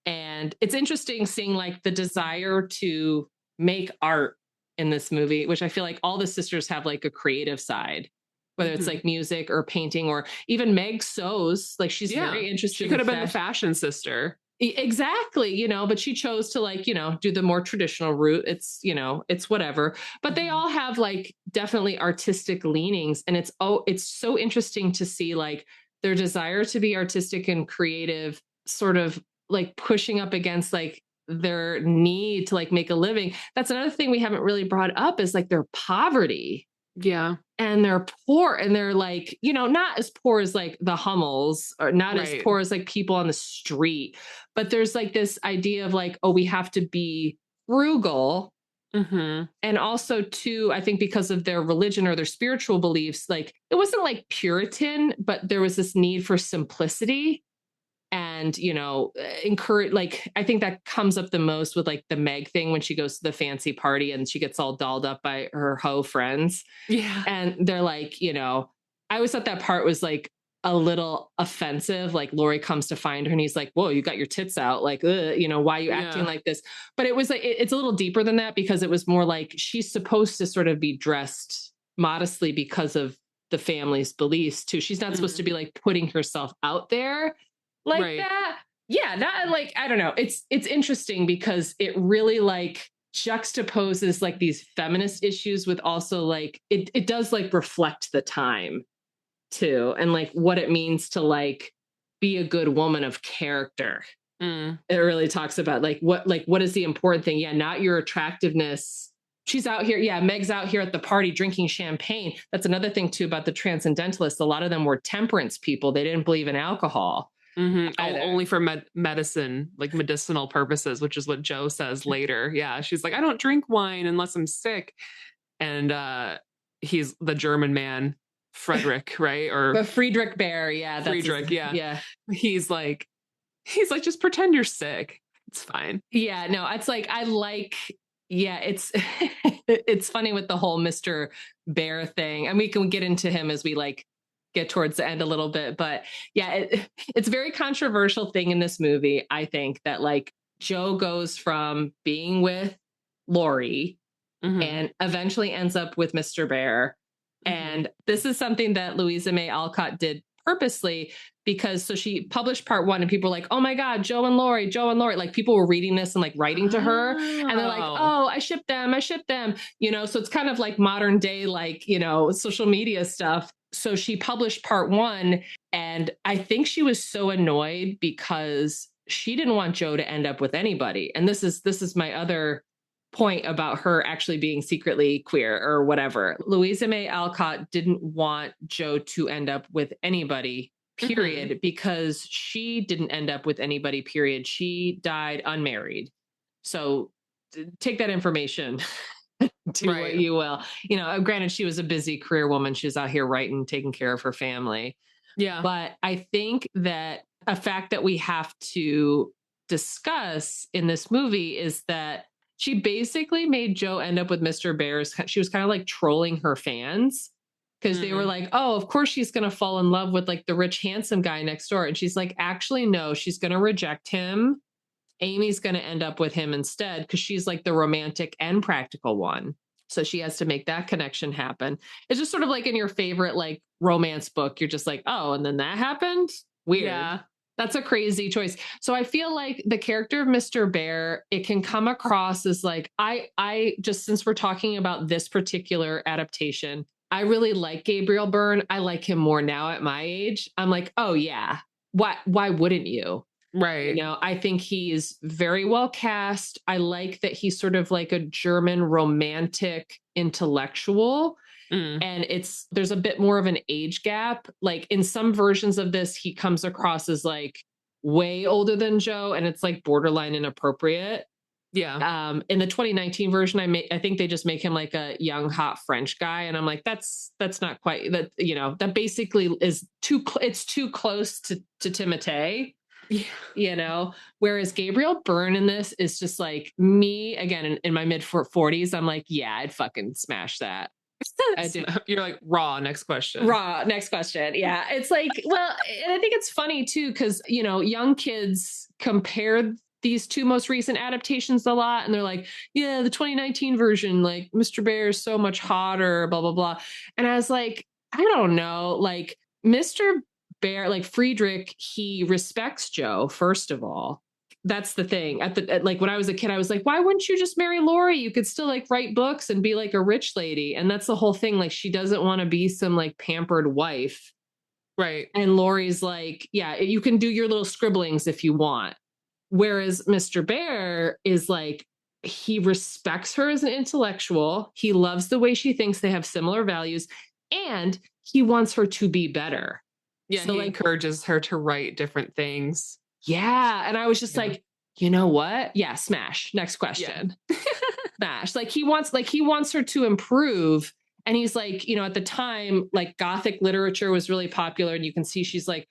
And it's interesting seeing like the desire to make art in this movie, which I feel like all the sisters have like a creative side, whether it's like music or painting, or even Meg sews. Like she's very interested. She could have been the fashion sister. Exactly, you know, but she chose to like, you know, do the more traditional route. It's, you know, it's whatever. But they all have like definitely artistic leanings. And it's so interesting to see like their desire to be artistic and creative sort of like pushing up against like their need to like make a living. That's another thing we haven't really brought up is like their poverty. Yeah. And they're poor, and they're like, you know, not as poor as like the Hummels, or not as poor as like people on the street. But there's like this idea of like, oh, we have to be frugal. And also too, I think because of their religion or their spiritual beliefs, like it wasn't like Puritan, but there was this need for simplicity. And, you know, encourage, like, I think that comes up the most with like the Meg thing when she goes to the fancy party and she gets all dolled up by her hoe friends. Yeah. And they're like, you know, I always thought that part was like a little offensive. Like Lori comes to find her and he's like, whoa, you got your tits out. Like, you know, why are you acting like this? But it was like, it's a little deeper than that, because it was more like she's supposed to sort of be dressed modestly because of the family's beliefs too. She's not supposed to be like putting herself out there like that. Yeah, that like, I don't know. It's interesting because it really like juxtaposes like these feminist issues with also like it does like reflect the time too, and like what it means to like be a good woman of character. It really talks about like what is the important thing. Yeah, not your attractiveness. She's out here. Yeah, Meg's out here at the party drinking champagne. That's another thing too about the Transcendentalists. A lot of them were temperance people. They didn't believe in alcohol. Only for medicine, like medicinal purposes, which is what Jo says later. Yeah, she's like, I don't drink wine unless I'm sick. And he's the German man, Frederick, right? Or Friedrich Bear. Yeah, that's Friedrich. Yeah. He's like, just pretend you're sick. It's fine. Yeah, no, it's like it's it's funny with the whole Mr. Bear thing, and we can get into him as we like get towards the end a little bit, but yeah, it's a very controversial thing in this movie. I think that like Jo goes from being with Lori and eventually ends up with Mr. Bear. And this is something that Louisa May Alcott did purposely, because so she published part 1 and people were like, oh my God, Jo and Lori, like people were reading this and like writing to her and they're like, oh, I ship them, you know, so it's kind of like modern day, like, you know, social media stuff. So she published part 1 and I think she was so annoyed because she didn't want Jo to end up with anybody. And this is my other point about her actually being secretly queer or whatever. Louisa May Alcott didn't want Jo to end up with anybody, period, because she didn't end up with anybody, period. She died unmarried. So take that information. Do what you will. You know, granted, she was a busy career woman. She was out here writing, taking care of her family. Yeah. But I think that a fact that we have to discuss in this movie is that she basically made Jo end up with Mr. Bear. She was kind of like trolling her fans because they were like, oh, of course she's going to fall in love with like the rich, handsome guy next door. And she's like, actually, no, she's going to reject him. Amy's going to end up with him instead because she's like the romantic and practical one. So she has to make that connection happen. It's just sort of like in your favorite like romance book. You're just like, oh, and then that happened? Weird. Yeah. That's a crazy choice. So I feel like the character of Mr. Bear, it can come across as like, I just, since we're talking about this particular adaptation, I really like Gabriel Byrne. I like him more now at my age. I'm like, oh yeah, why wouldn't you? Right. You know, I think he's very well cast. I like that he's sort of like a German romantic intellectual. And there's a bit more of an age gap. Like in some versions of this, he comes across as like way older than Joe, and it's like borderline inappropriate. Yeah. In the 2019 version, I think they just make him like a young, hot French guy, and I'm like, that's not quite that. You know, that basically is it's too close to Timothée. Yeah. You know, whereas Gabriel Byrne in this is just like me again in my mid 40s. I'm like, yeah, I'd fucking smash that. You're like, raw, next question. Raw, next question. Yeah. It's like, well, and I think it's funny too, because, you know, young kids compare these two most recent adaptations a lot. And they're like, yeah, the 2019 version, like Mr. Bear is so much hotter, blah, blah, blah. And I was like, I don't know, like Mr. Bear, like Friedrich, he respects Joe, first of all. That's the thing. Like when I was a kid, I was like, why wouldn't you just marry Lori? You could still like write books and be like a rich lady. And that's the whole thing. Like she doesn't want to be some like pampered wife. Right. And Lori's like, yeah, you can do your little scribblings if you want. Whereas Mr. Bear is like, he respects her as an intellectual. He loves the way she thinks, they have similar values, and he wants her to be better. Yeah. So he like, encourages her to write different things. Yeah. And I was just like, you know what? Yeah, smash. Next question. Yeah. Smash. Like he wants her to improve. And he's like, you know, at the time, like Gothic literature was really popular. And you can see she's like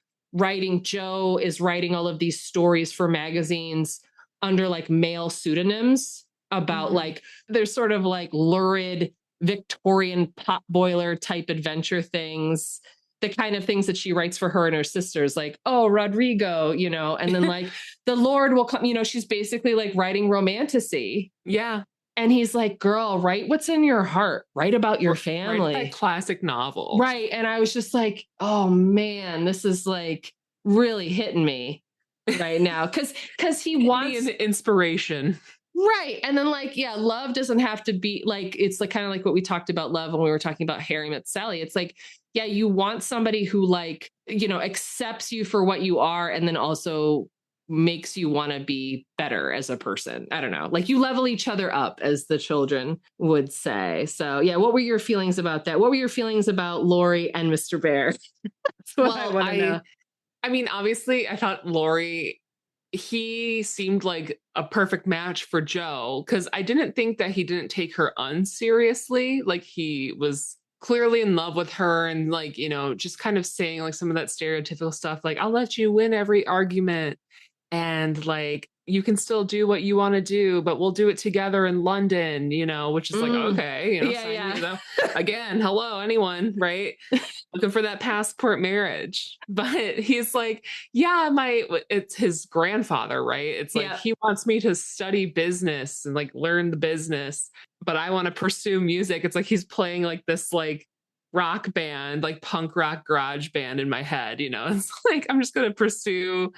Joe is writing all of these stories for magazines under like male pseudonyms about like, there's sort of like lurid Victorian potboiler type adventure things. The kind of things that she writes for her and her sisters, like, oh, Rodrigo, you know, and then like the Lord will come, you know, she's basically like writing romantasy. Yeah. And he's like, girl, write what's in your heart, write about your family. Write that classic novel. Right. And I was just like, oh man, this is like really hitting me right now. Cause he wants an inspiration. Right. And then like, yeah, love doesn't have to be like, it's like kind of like what we talked about love when we were talking about Harry Met Sally. It's like, yeah, you want somebody who like, you know, accepts you for what you are and then also makes you want to be better as a person. I don't know. Like you level each other up, as the children would say. So yeah, what were your feelings about that? What were your feelings about Lori and Mr. Bear? That's what I want to know. I mean, obviously I thought Lori, he seemed like a perfect match for Joe, because I didn't think that he didn't take her unseriously. Like he was clearly in love with her and like, you know, just kind of saying like some of that stereotypical stuff, like, I'll let you win every argument. And like, you can still do what you want to do, but we'll do it together in London, you know, which is like, okay, you know, yeah. Again, hello, anyone, right? Looking for that passport marriage. But he's like, yeah, it's his grandfather, right? It's like, he wants me to study business and like learn the business, but I want to pursue music. It's like, he's playing like this, like rock band, like punk rock garage band in my head, you know, it's like, I'm just going to pursue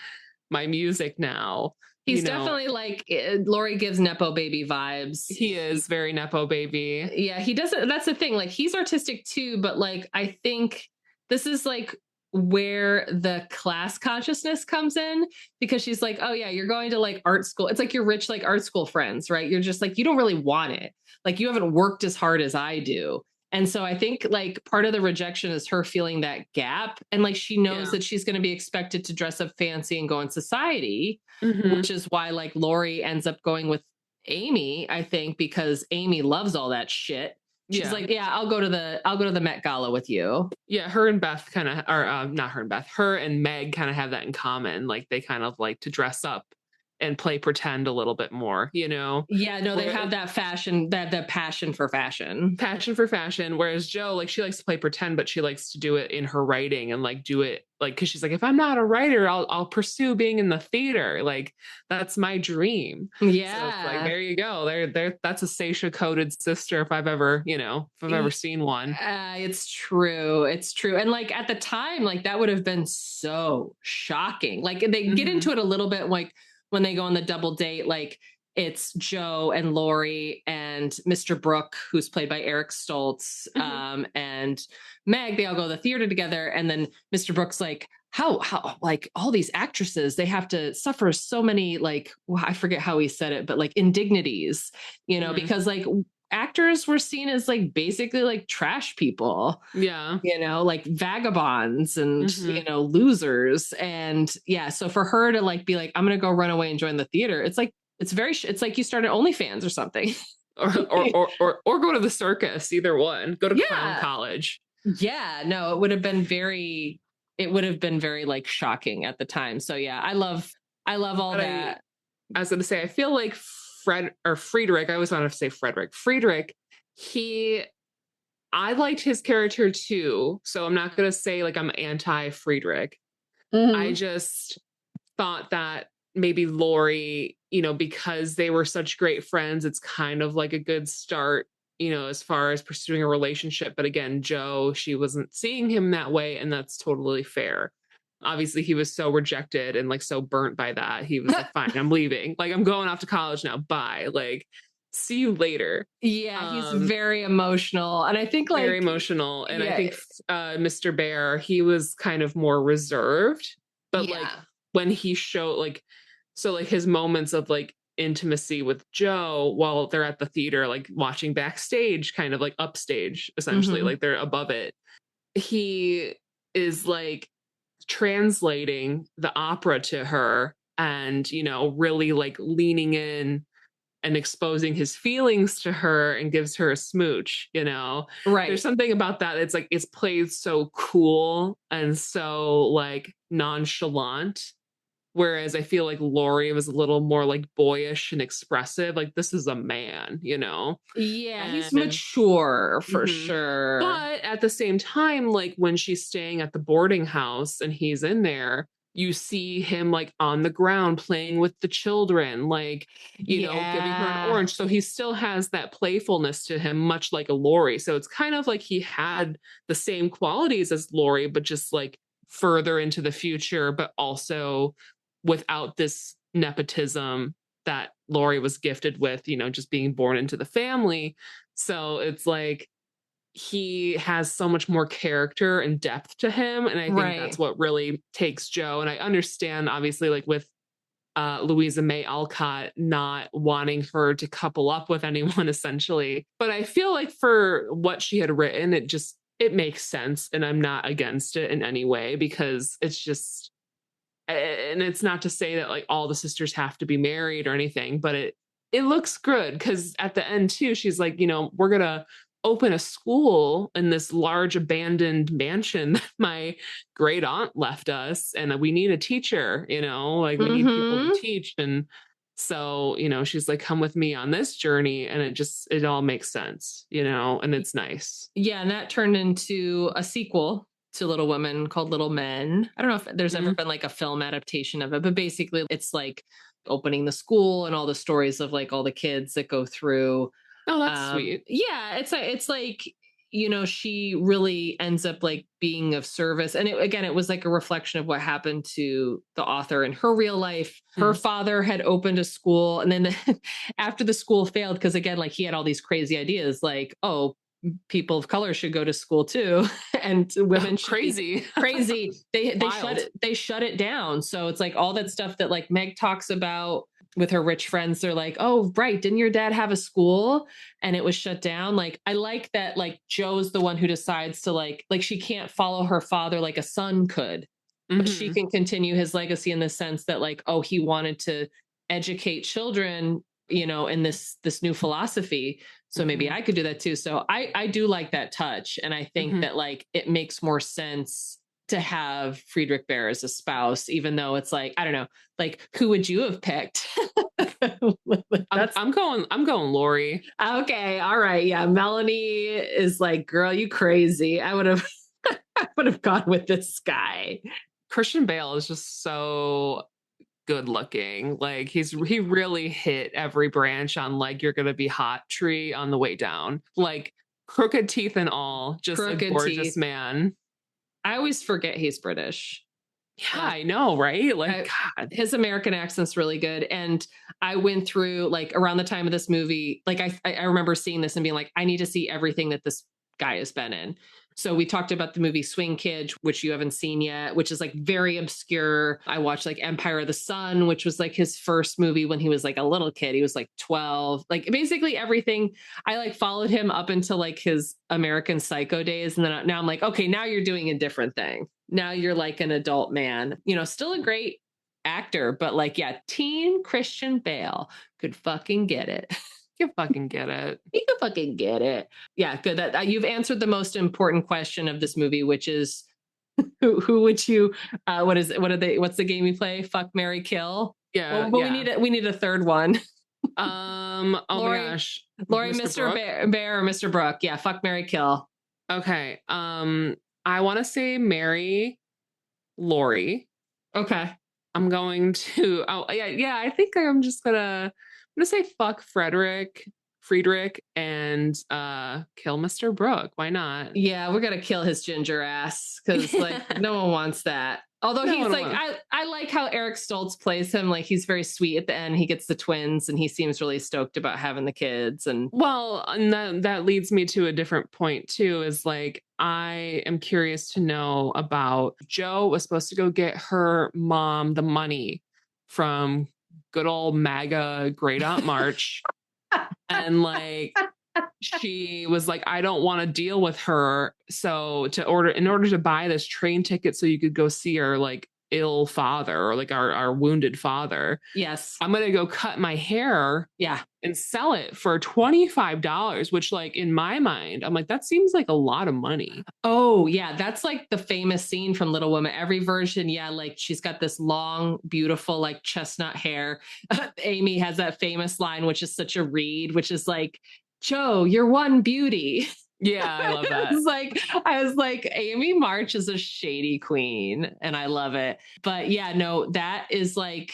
my music now. He's definitely like, Lori gives Nepo baby vibes. He is very Nepo baby. Yeah, he doesn't. That's the thing. Like, he's artistic too, but like, I think this is like where the class consciousness comes in, because she's like, oh yeah, you're going to like art school. It's like your rich, like art school friends, right? You're just like, you don't really want it. Like, you haven't worked as hard as I do. And so I think like part of the rejection is her feeling that gap. And like, she knows that she's going to be expected to dress up fancy and go in society, which is why like Lori ends up going with Amy, I think, because Amy loves all that shit. She's like, yeah, I'll go to the Met Gala with you. Yeah. Her and Beth kind of, or not her and Beth, her and Meg kind of have that in common. Like they kind of like to dress up and play pretend a little bit more, you know? Yeah, no, they have that fashion, that the passion for fashion. Passion for fashion. Whereas Jo, like, she likes to play pretend, but she likes to do it in her writing and like do it like, cause she's like, if I'm not a writer, I'll pursue being in the theater. Like, that's my dream. Yeah. So it's like, there you go. There, that's a Seisha coded sister if I've ever, you know, if I've ever seen one. It's true. It's true. And like at the time, like that would have been so shocking. Like they get into it a little bit, like when they go on the double date, like it's Jo and Lori and Mr. Brooke, who's played by Eric Stoltz, and Meg, they all go to the theater together. And then Mr. Brooke's like, how, like all these actresses, they have to suffer so many, like, well, I forget how he said it, but like indignities, you know, because like actors were seen as like basically like trash people. Yeah. You know, like vagabonds and, you know, losers. And yeah, so for her to like be like, I'm going to go run away and join the theater. It's like, it's like you started OnlyFans or something. or go to the circus, either one. Go to clown college. Yeah, no, it would have been very like shocking at the time. So yeah, I love all that. I was going to say, I feel like Friedrich, I always want to say Friedrich, I liked his character too. So I'm not going to say like I'm anti Friedrich. I just thought that maybe Lori, you know, because they were such great friends, it's kind of like a good start, you know, as far as pursuing a relationship. But again, Jo, she wasn't seeing him that way, and that's totally fair. Obviously, he was so rejected and like so burnt by that. He was like, fine, I'm leaving. Like, I'm going off to college now. Bye. Like, see you later. Yeah, he's very emotional. And I think like very emotional. And I think Mr. Bear, he was kind of more reserved. But like when he showed like, so like his moments of like intimacy with Jo while they're at the theater, like watching backstage, kind of like upstage, essentially, like they're above it. He is like translating the opera to her and, you know, really like leaning in and exposing his feelings to her and gives her a smooch, you know? Right. There's something about that. It's like, it's played so cool and so like nonchalant. Whereas I feel like Lori was a little more like boyish and expressive. Like, this is a man, you know? Yeah, he's mature for sure. But at the same time, like when she's staying at the boarding house and he's in there, you see him like on the ground playing with the children, like, you know, giving her an orange. So he still has that playfulness to him, much like a Lori. So it's kind of like he had the same qualities as Lori, but just like further into the future, but also without this nepotism that Lori was gifted with, you know, just being born into the family. So it's like he has so much more character and depth to him. And I think that's what really takes Jo. And I understand, obviously, like with Louisa May Alcott not wanting her to couple up with anyone, essentially. But I feel like for what she had written, it makes sense. And I'm not against it in any way, because it's just, and it's not to say that like all the sisters have to be married or anything, but it looks good, because at the end too, she's like, you know, we're gonna open a school in this large abandoned mansion that my great aunt left us, and we need a teacher, you know, like we need people to teach. And so, you know, she's like, come with me on this journey, and it all makes sense, you know, and it's nice. Yeah, and that turned into a sequel to Little Women called Little Men. I don't know if there's ever been like a film adaptation of it, but basically it's like opening the school and all the stories of like all the kids that go through. Oh, that's sweet. Yeah, it's like, you know, she really ends up like being of service. And it was like a reflection of what happened to the author in her real life. Her father had opened a school, and then after the school failed, because again, like he had all these crazy ideas, like, oh, people of color should go to school too, and women crazy. They shut it down. So it's like all that stuff that like Meg talks about with her rich friends. They're like, oh, right, didn't your dad have a school and it was shut down? Like, I like that, like Jo's the one who decides to like she can't follow her father like a son could, but she can continue his legacy in the sense that like, oh, he wanted to educate children, you know, in this new philosophy. So maybe I could do that too. So I do like that touch. And I think that like it makes more sense to have Friedrich Bär as a spouse, even though it's like, I don't know, like, who would you have picked? I'm going Lori. Okay, all right. Yeah, Melanie is like, girl, you crazy. I would have gone with this guy. Christian Bale is just so good looking. Like he really hit every branch on like you're gonna be hot tree on the way down. Like crooked teeth and all, just crooked a gorgeous teeth. Man. I always forget he's British. Yeah, I know, right? Like God, his American accent's really good. And I went through like around the time of this movie, like I remember seeing this and being like, I need to see everything that this guy has been in. So we talked about the movie Swing Kid, which you haven't seen yet, which is like very obscure. I watched like Empire of the Sun, which was like his first movie when he was like a little kid. He was like 12, like basically everything. I like followed him up until like his American Psycho days. And then now I'm like, okay, now you're doing a different thing. Now you're like an adult man, you know, still a great actor, but like, yeah, teen Christian Bale could fucking get it. You fucking get it. You can fucking get it. Yeah, good. That you've answered the most important question of this movie, which is who would you? What's the game you play? Fuck, marry, kill. Yeah, well, but yeah. we need a third one. Oh Lori, my gosh, Lori, Mr. Bear, or Mr. Brooke. Yeah, fuck, marry, kill. Okay. I want to say marry Lori. Okay. I'm going to. Oh yeah. I think I'm just gonna. I'm gonna say fuck Friedrich and kill Mr. Brooke. Why not? Yeah, we're gonna kill his ginger ass because like no one wants that. Although he's like, I like how Eric Stoltz plays him. Like he's very sweet at the end. He gets the twins and he seems really stoked about having the kids. And that leads me to a different point too, is like, I am curious to know about Jo was supposed to go get her mom the money from good old MAGA Great Aunt March. And like, she was like, I don't want to deal with her. So in order to buy this train ticket so you could go see her like ill father or like our wounded father. Yes. I'm going to go cut my hair. Yeah. And sell it for $25, which like in my mind, I'm like, that seems like a lot of money. Oh yeah. That's like the famous scene from Little Women. Every version. Yeah. Like she's got this long, beautiful, like chestnut hair. Amy has that famous line, which is such a read, which is like, Jo, you're one beauty. Yeah, I love that. I was like, Amy March is a shady queen, and I love it. But yeah, no, that is like,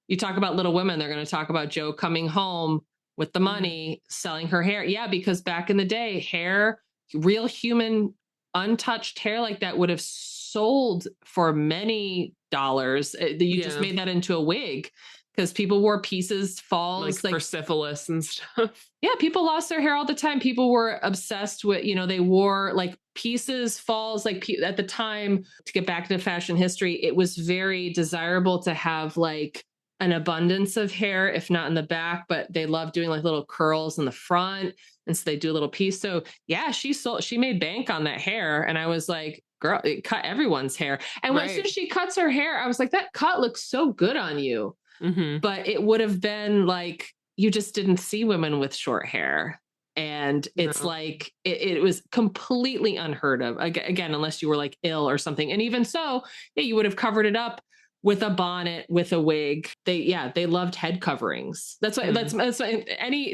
you talk about Little Women, they're going to talk about Jo coming home with the money, selling her hair. Yeah, because back in the day, hair, real human, untouched hair like that would have sold for many dollars. You just made that into a wig. Because people wore pieces, falls. Like for syphilis and stuff. Yeah, people lost their hair all the time. People were obsessed with, they wore like pieces, falls. Like at the time, to get back to fashion history, it was very desirable to have like an abundance of hair, if not in the back, but they loved doing like little curls in the front. And so they do a little piece. So yeah, she made bank on that hair. And I was like, girl, it cut everyone's hair. And as soon as she cuts her hair, I was like, that cut looks so good on you. Mm-hmm. But it would have been like, you just didn't see women with short hair. And it's like, it was completely unheard of. Again, unless you were like ill or something. And even so, yeah, you would have covered it up with a bonnet, with a wig. They loved head coverings. That's why, that's why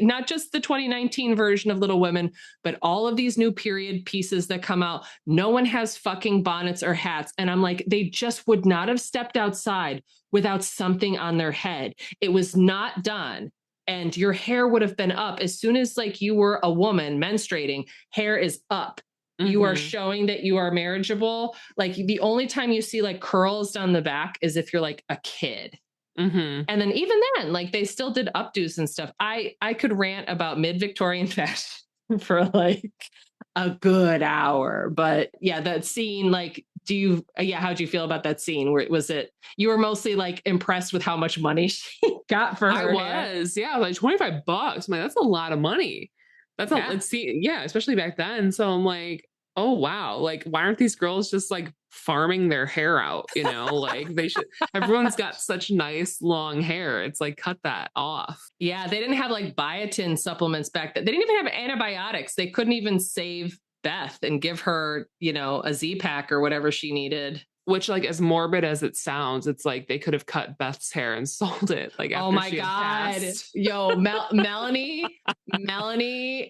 not just the 2019 version of Little Women, but all of these new period pieces that come out, no one has fucking bonnets or hats. And I'm like, they just would not have stepped outside without something on their head. It was not done. And your hair would have been up as soon as like you were a woman menstruating, hair is up. Mm-hmm. You are showing that you are marriageable. Like the only time you see like curls down the back is if you're like a kid. Mm-hmm. And then even then, like they still did updos and stuff. I could rant about mid-Victorian fashion for like a good hour. But yeah, that scene, like, how'd you feel about that scene? Was it, you were mostly like impressed with how much money she got for her hair? Yeah, like $25. I'm like, that's a lot of money. Especially back then. So I'm like, oh wow, like why aren't these girls just like farming their hair out? Like they should. Everyone's got such nice long hair. It's like, cut that off. Yeah, they didn't have like biotin supplements back then. They didn't even have antibiotics. They couldn't even save Beth and give her, you know, a Z-Pack or whatever she needed. Which, like, as morbid as it sounds, it's like they could have cut Beth's hair and sold it. Like, after oh my she had God. passed. Yo, Melanie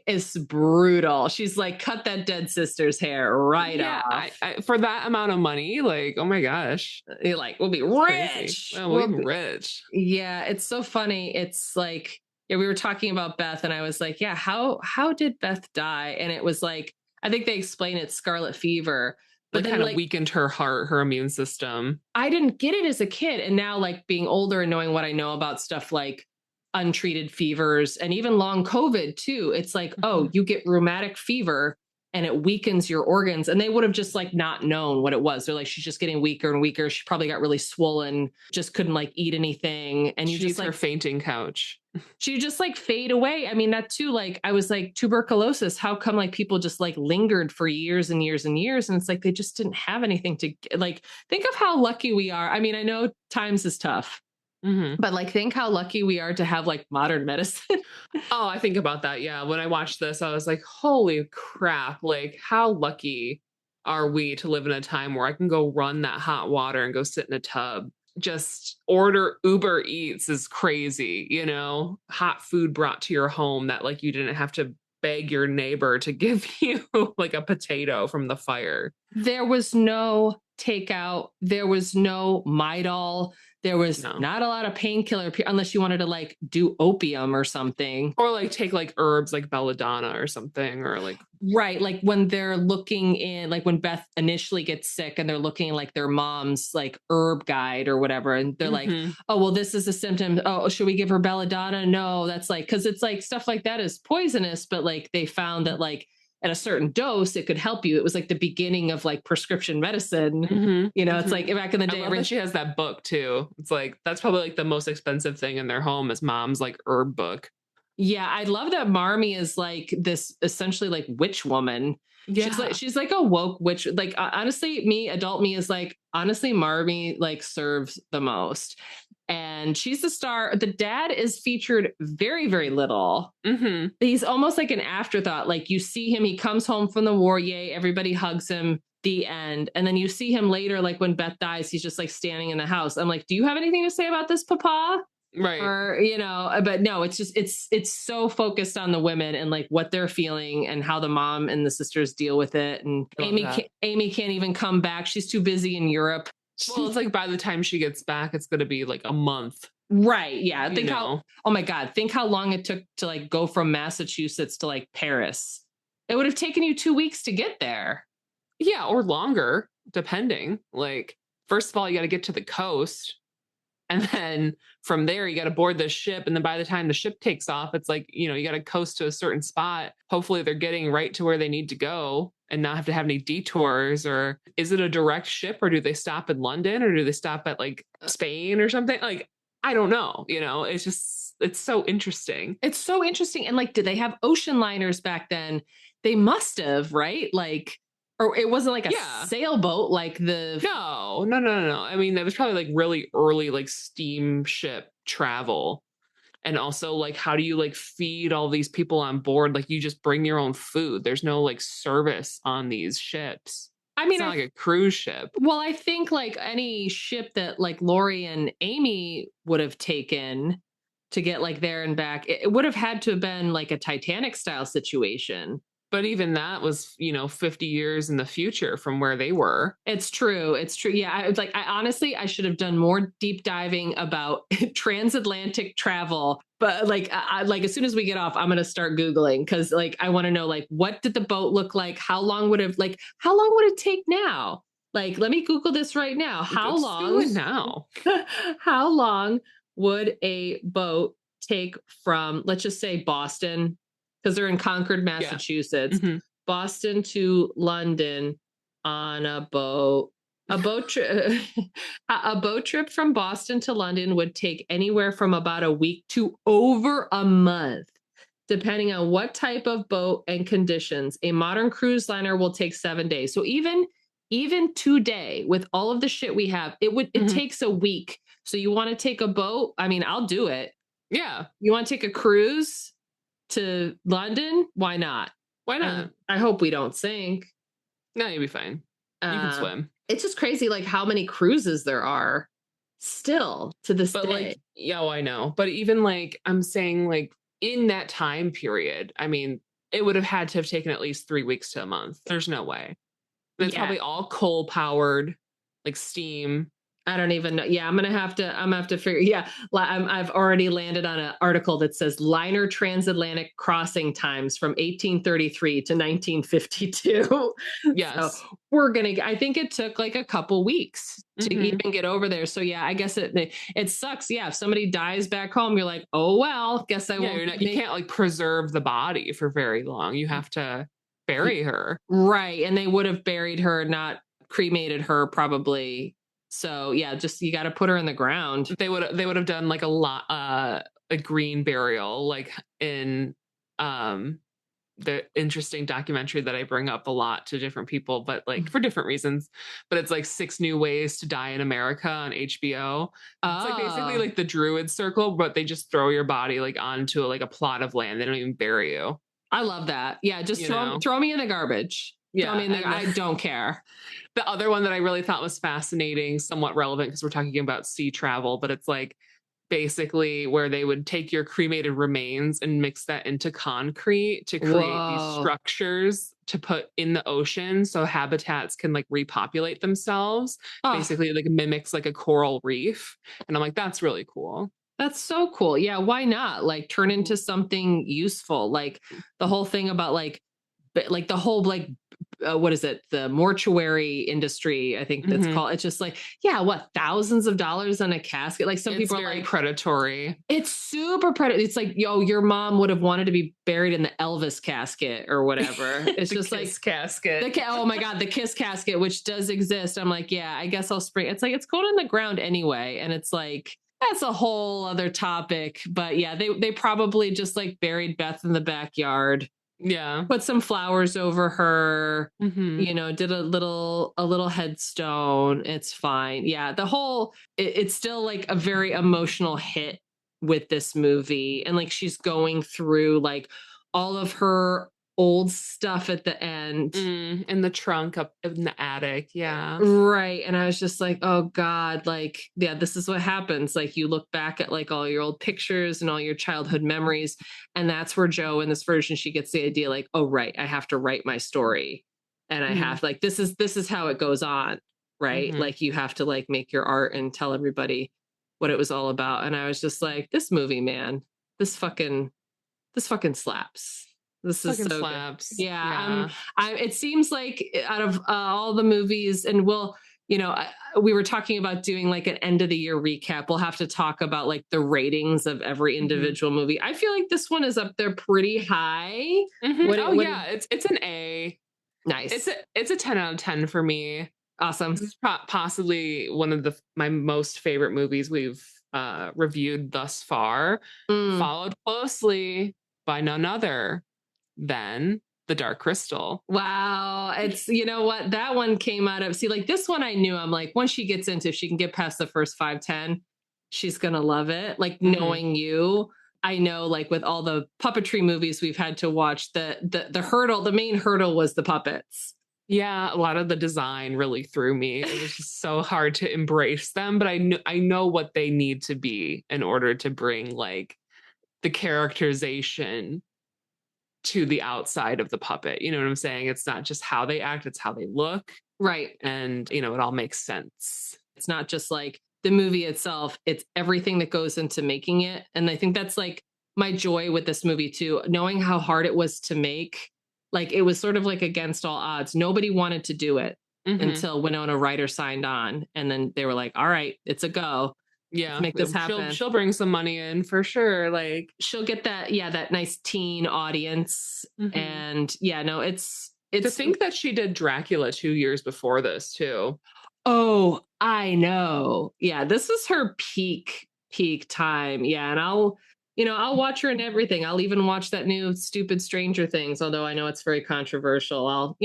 is brutal. She's like, cut that dead sister's hair right off. For that amount of money, like, oh my gosh. You're like, we'll be rich. We'll be rich. Yeah, it's so funny. It's like, yeah, we were talking about Beth and I was like, yeah, how did Beth die? And it was like, I think they explain it's scarlet fever. But then, kind of weakened her heart, her immune system. I didn't get it as a kid. And now, like, being older and knowing what I know about stuff like untreated fevers and even long COVID too, it's like, oh, you get rheumatic fever and it weakens your organs. And they would have just like not known what it was. They're like, she's just getting weaker and weaker. She probably got really swollen, just couldn't like eat anything. And you She's just like her fainting couch. She just like fade away. I mean, that too, like I was like, tuberculosis, how come like people just like lingered for years and years and years? And it's like, they just didn't have anything to like, think of how lucky we are. I mean, I know times is tough, but like, think how lucky we are to have like modern medicine. Oh, I think about that. Yeah. When I watched this, I was like, holy crap. Like, how lucky are we to live in a time where I can go run that hot water and go sit in a tub? Just order Uber Eats is crazy, you know, hot food brought to your home that like you didn't have to beg your neighbor to give you like a potato from the fire. There was no takeout. There was no Midol. There was not a lot of painkiller unless you wanted to like do opium or something. Or like take like herbs like belladonna or something, or like. Right. Like when they're looking in, like when Beth initially gets sick and they're looking like their mom's like herb guide or whatever. And they're like, oh, well, this is a symptom. Oh, should we give her belladonna? No, that's like, cause it's like stuff like that is poisonous, but like they found that like at a certain dose, it could help you. It was like the beginning of like prescription medicine. You know, it's like back in the day. I love that she has that book too. It's like, that's probably like the most expensive thing in their home is mom's like herb book. Yeah. I love that Marmee is like this essentially like witch woman. Yeah. She's like a woke witch. Like honestly, adult me is like, honestly, Marmee like serves the most. And she's the star. The dad is featured very, very little. He's almost like an afterthought. Like you see him, he comes home from the war. Yay. Everybody hugs him. The end. And then you see him later, like when Beth dies, he's just like standing in the house. I'm like, do you have anything to say about this, Papa? Right. Or, you know, but no, it's just, it's so focused on the women and like what they're feeling and how the mom and the sisters deal with it. And Amy can't even come back. She's too busy in Europe. Well, it's like by the time she gets back, it's going to be like a month. Right. Yeah. Think how, oh my God, think how long it took to like go from Massachusetts to like Paris. It would have taken you 2 weeks to get there. Yeah. Or longer, depending. Like, first of all, you got to get to the coast. And then from there, you got to board the ship. And then by the time the ship takes off, it's like, you know, you got to coast to a certain spot. Hopefully they're getting right to where they need to go and not have to have any detours. Or is it a direct ship, or do they stop in London, or do they stop at like Spain or something? Like, I don't know. You know, it's just, it's so interesting. It's so interesting. And like, did they have ocean liners back then? They must have, right? Like, or it wasn't like a sailboat, like the... No. I mean, that was probably like really early, like steamship travel. And also like, how do you like feed all these people on board? Like you just bring your own food. There's no like service on these ships. I mean, it's not like a cruise ship. Well, I think like any ship that like Lori and Amy would have taken to get like there and back, it would have had to have been like a Titanic style situation. But even that was, you know, 50 years in the future from where they were. It's true. It's true. Yeah. I honestly, I should have done more deep diving about transatlantic travel. But like, like as soon as we get off, I'm going to start Googling because like, I want to know, like, what did the boat look like? How long would it take now? Like, let me Google this right now. How long would a boat take from, let's just say Boston, because they're in Concord, Massachusetts, Boston to London on a boat. A boat trip from Boston to London would take anywhere from about a week to over a month, depending on what type of boat and conditions. A modern cruise liner will take 7 days. So even today, with all of the shit we have, it takes a week. So you want to take a boat? I mean, I'll do it. Yeah. You want to take a cruise to London? Why not? Why not? I hope we don't sink. No, you'll be fine. You can swim. It's just crazy, like how many cruises there are still to this day. Like, yeah, I know. But even like, I'm saying like in that time period, I mean, it would have had to have taken at least 3 weeks to a month. There's no way. It's probably all coal powered, like steam. I don't even know. Yeah, I'm gonna have to figure. Yeah, I've already landed on an article that says liner transatlantic crossing times from 1833 to 1952. Yes, so I think it took like a couple weeks to even get over there. So yeah, I guess it sucks. Yeah, if somebody dies back home, you're like, oh well, guess I won't. You can't like preserve the body for very long. You have to bury her, right? And they would have buried her, not cremated her, probably. So yeah, just you got to put her in the ground. They would have done like a green burial, like in the interesting documentary that I bring up a lot to different people, but like for different reasons. But it's like 6 New Ways to Die in America on HBO. It's like basically like the Druid Circle, but they just throw your body like onto like a plot of land. They don't even bury you. I love that. Yeah, just throw me in the garbage. Yeah, I don't care. The other one that I really thought was fascinating, somewhat relevant because we're talking about sea travel, but it's like basically where they would take your cremated remains and mix that into concrete to create these structures to put in the ocean so habitats can like repopulate themselves. Basically like mimics like a coral reef. And I'm like, that's really cool. That's so cool. Yeah, why not? Like turn into something useful. Like the whole thing about like the whole like what is it? The mortuary industry, I think that's called. It's just like, yeah, what, thousands of dollars on a casket? Like some people are like predatory. It's super predatory. It's like, yo, your mom would have wanted to be buried in the Elvis casket or whatever. It's just like casket. Oh my God, the Kiss casket, which does exist. I'm like, yeah, I guess I'll spring. It's like, it's going in the ground anyway. And it's like, that's a whole other topic. But yeah, they probably just like buried Beth in the backyard. Yeah. Put some flowers over her, did a little headstone. It's fine. Yeah. It's still like a very emotional hit with this movie. And like, she's going through like all of her old stuff at the end. In the trunk up in the attic. Yeah. Right. And I was just like, oh God, like, yeah, this is what happens. Like you look back at like all your old pictures and all your childhood memories. And that's where Jo in this version, she gets the idea like, oh, right, I have to write my story. And I have like, this is how it goes on. Right. Like you have to like make your art and tell everybody what it was all about. And I was just like, this movie, man, this fucking slaps. This is so slaps. Good. Yeah. It seems like out of all the movies, and we were talking about doing like an end of the year recap. We'll have to talk about like the ratings of every individual movie. I feel like this one is up there pretty high. Yeah, it's an A. Nice. It's a 10 out of 10 for me. Awesome. This is possibly one of my most favorite movies we've reviewed thus far, followed closely by none other than The Dark Crystal. Wow. It's, you know what, that one came out of, like this one I knew, I'm like, once she gets into, if she can get past the first 5-10, she's going to love it. Like knowing you, I know like with all the puppetry movies we've had to watch, the main hurdle was the puppets. Yeah, a lot of the design really threw me. It was just so hard to embrace them, but I know what they need to be in order to bring like the characterization to the outside of the puppet. You know what I'm saying? It's not just how they act, it's how they look. Right. And, it all makes sense. It's not just like the movie itself, it's everything that goes into making it. And I think that's like my joy with this movie too, knowing how hard it was to make. Like it was sort of like against all odds. Nobody wanted to do it until Winona Ryder signed on. And then they were like, all right, it's a go. Yeah, let's make this happen. She'll bring some money in for sure. Like she'll get that nice teen audience. And it's to think that she did Dracula 2 years before this too. Oh, I know. Yeah, this is her peak time. Yeah, and I'll watch her in everything. I'll even watch that new stupid Stranger Things, although I know it's very controversial. I'll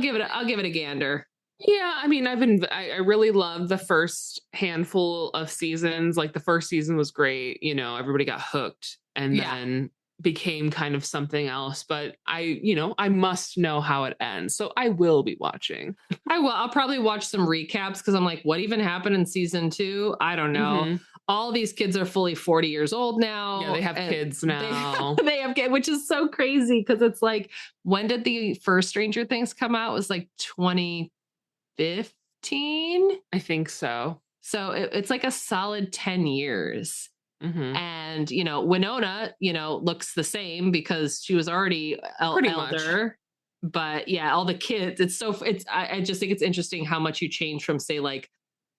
give it a gander. Yeah, I mean, I really loved the first handful of seasons. Like the first season was great. Everybody got hooked. And then became kind of something else, but I must know how it ends. So I will be watching. I will. I'll probably watch some recaps because I'm like, what even happened in season 2? I don't know. Mm-hmm. All these kids are fully 40 years old now. Yeah, they have kids now. They have kids, which is so crazy because it's like, when did the first Stranger Things come out? It was like 2015? I think so. So it's like a solid 10 years. Mm-hmm. And, Winona, looks the same because she was already elder. Much. But yeah, all the kids, I just think it's interesting how much you change from, say, like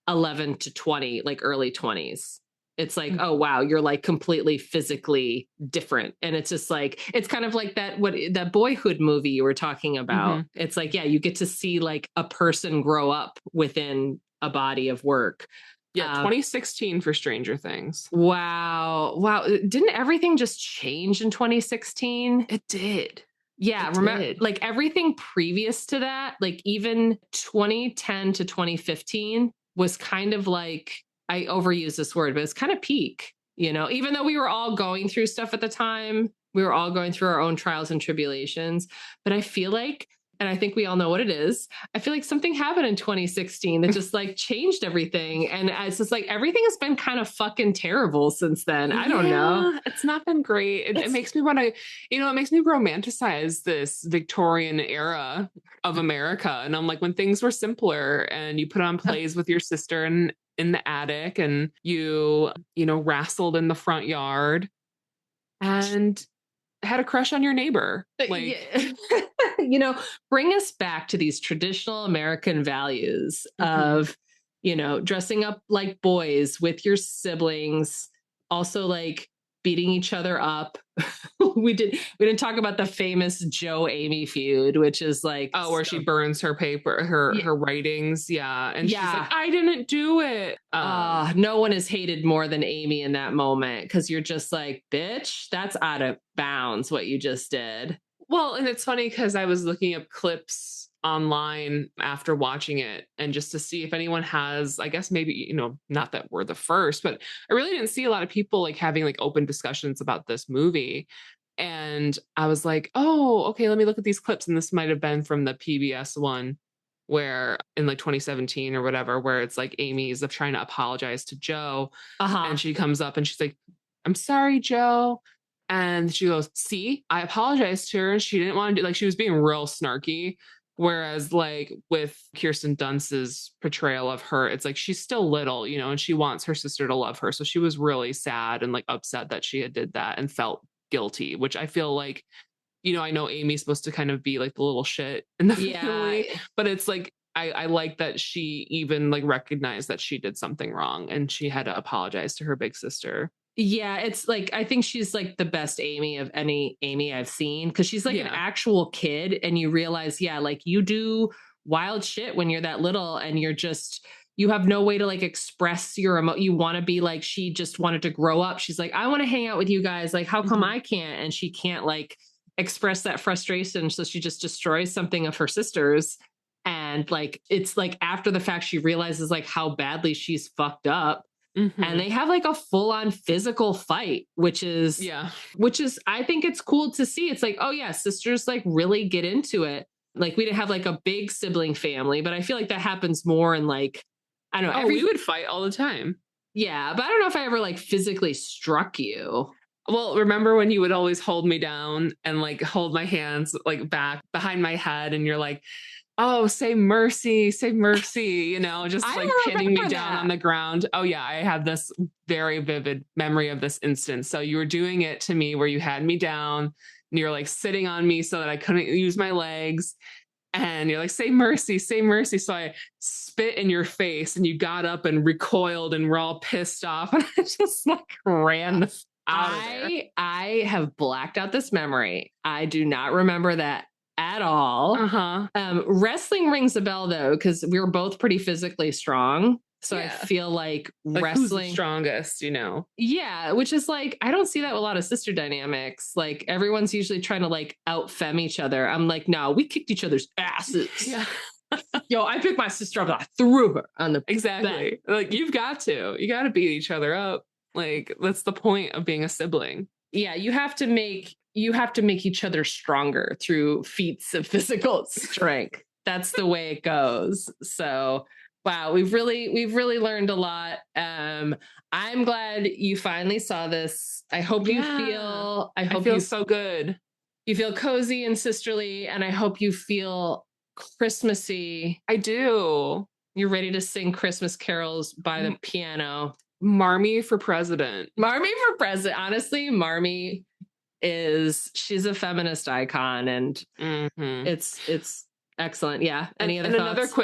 11 to 20, like early 20s. It's like, oh, wow, you're like completely physically different. And it's just like, it's kind of like that Boyhood movie you were talking about. Mm-hmm. It's like, yeah, you get to see like a person grow up within a body of work. Yeah, 2016 for Stranger Things. Wow. Didn't everything just change in 2016? It did. Yeah, remember, like everything previous to that, like even 2010 to 2015 was kind of like, I overuse this word, but it's kind of peak, even though we were all going through stuff at the time, we were all going through our own trials and tribulations. But I feel like, and I think we all know what it is, I feel like something happened in 2016 that just like changed everything. And it's just like, everything has been kind of fucking terrible since then. I don't know. It's not been great. It makes me want to, it makes me romanticize this Victorian era of America. And I'm like, when things were simpler and you put on plays with your sister in the attic and you wrestled in the front yard and had a crush on your neighbor. Like, bring us back to these traditional American values of, dressing up like boys with your siblings, also like beating each other up. We didn't talk about the famous Joe Amy feud, which is like, where she burns her paper, her writings. Yeah. And she's like, I didn't do it. No one is hated more than Amy in that moment. 'Cause you're just like, bitch, that's out of bounds what you just did. Well, and it's funny because I was looking up clips online after watching it and just to see if anyone has, I guess maybe, not that we're the first, but I really didn't see a lot of people like having like open discussions about this movie. And I was like, oh, okay, let me look at these clips. And this might have been from the PBS one where in like 2017 or whatever, where it's like Amy's trying to apologize to Joe. And she comes up and she's like, I'm sorry, Joe. And she goes, see, I apologized to her. She didn't want to do, like, she was being real snarky. Whereas like with Kirsten Dunst's portrayal of her, it's like, she's still little, and she wants her sister to love her. So she was really sad and like upset that she had did that and felt guilty, which I feel like, I know Amy's supposed to kind of be like the little shit in the family, but it's like, I like that she even like recognized that she did something wrong and she had to apologize to her big sister. Yeah, it's like, I think she's like the best Amy of any Amy I've seen, because she's like an actual kid and you realize, like you do wild shit when you're that little and you have no way to like express your you want to be like, she just wanted to grow up. She's like, I want to hang out with you guys. Like, how come I can't? And she can't like express that frustration. So she just destroys something of her sister's. And like, it's like after the fact, she realizes like how badly she's fucked up. And they have like a full-on physical fight, which is, I think it's cool to see. It's like, oh yeah, sisters like really get into it. Like we didn't have like a big sibling family, but I feel like that happens more in like, I don't know. We would fight all the time. Yeah. But I don't know if I ever like physically struck you. Well, remember when you would always hold me down and like hold my hands like back behind my head and you're like, oh, say mercy, just like pinning me down on the ground. Oh yeah, I have this very vivid memory of this instance. So you were doing it to me where you had me down and you're like sitting on me so that I couldn't use my legs. And you're like, say mercy, say mercy. So I spit in your face and you got up and recoiled and we're all pissed off. And I just like ran out of there. I have blacked out this memory. I do not remember that at all. Wrestling rings a bell though, because we were both pretty physically strong. So I feel like wrestling, who's the strongest, Yeah, which is like, I don't see that with a lot of sister dynamics. Like everyone's usually trying to like out-femme each other. I'm like, no, we kicked each other's asses. Yeah. Yo, I picked my sister up and I threw her on the bed. Like you got to beat each other up. Like that's the point of being a sibling. Yeah, you have to make each other stronger through feats of physical strength. That's the way it goes. So, wow, we've really learned a lot. I'm glad you finally saw this. I hope you feel I feel so good. You feel cozy and sisterly, and I hope you feel Christmassy. I do. You're ready to sing Christmas carols by the piano. Marmee for president. Marmee for president. Honestly, Marmee she's a feminist icon, and it's excellent. Yeah. Any other thoughts?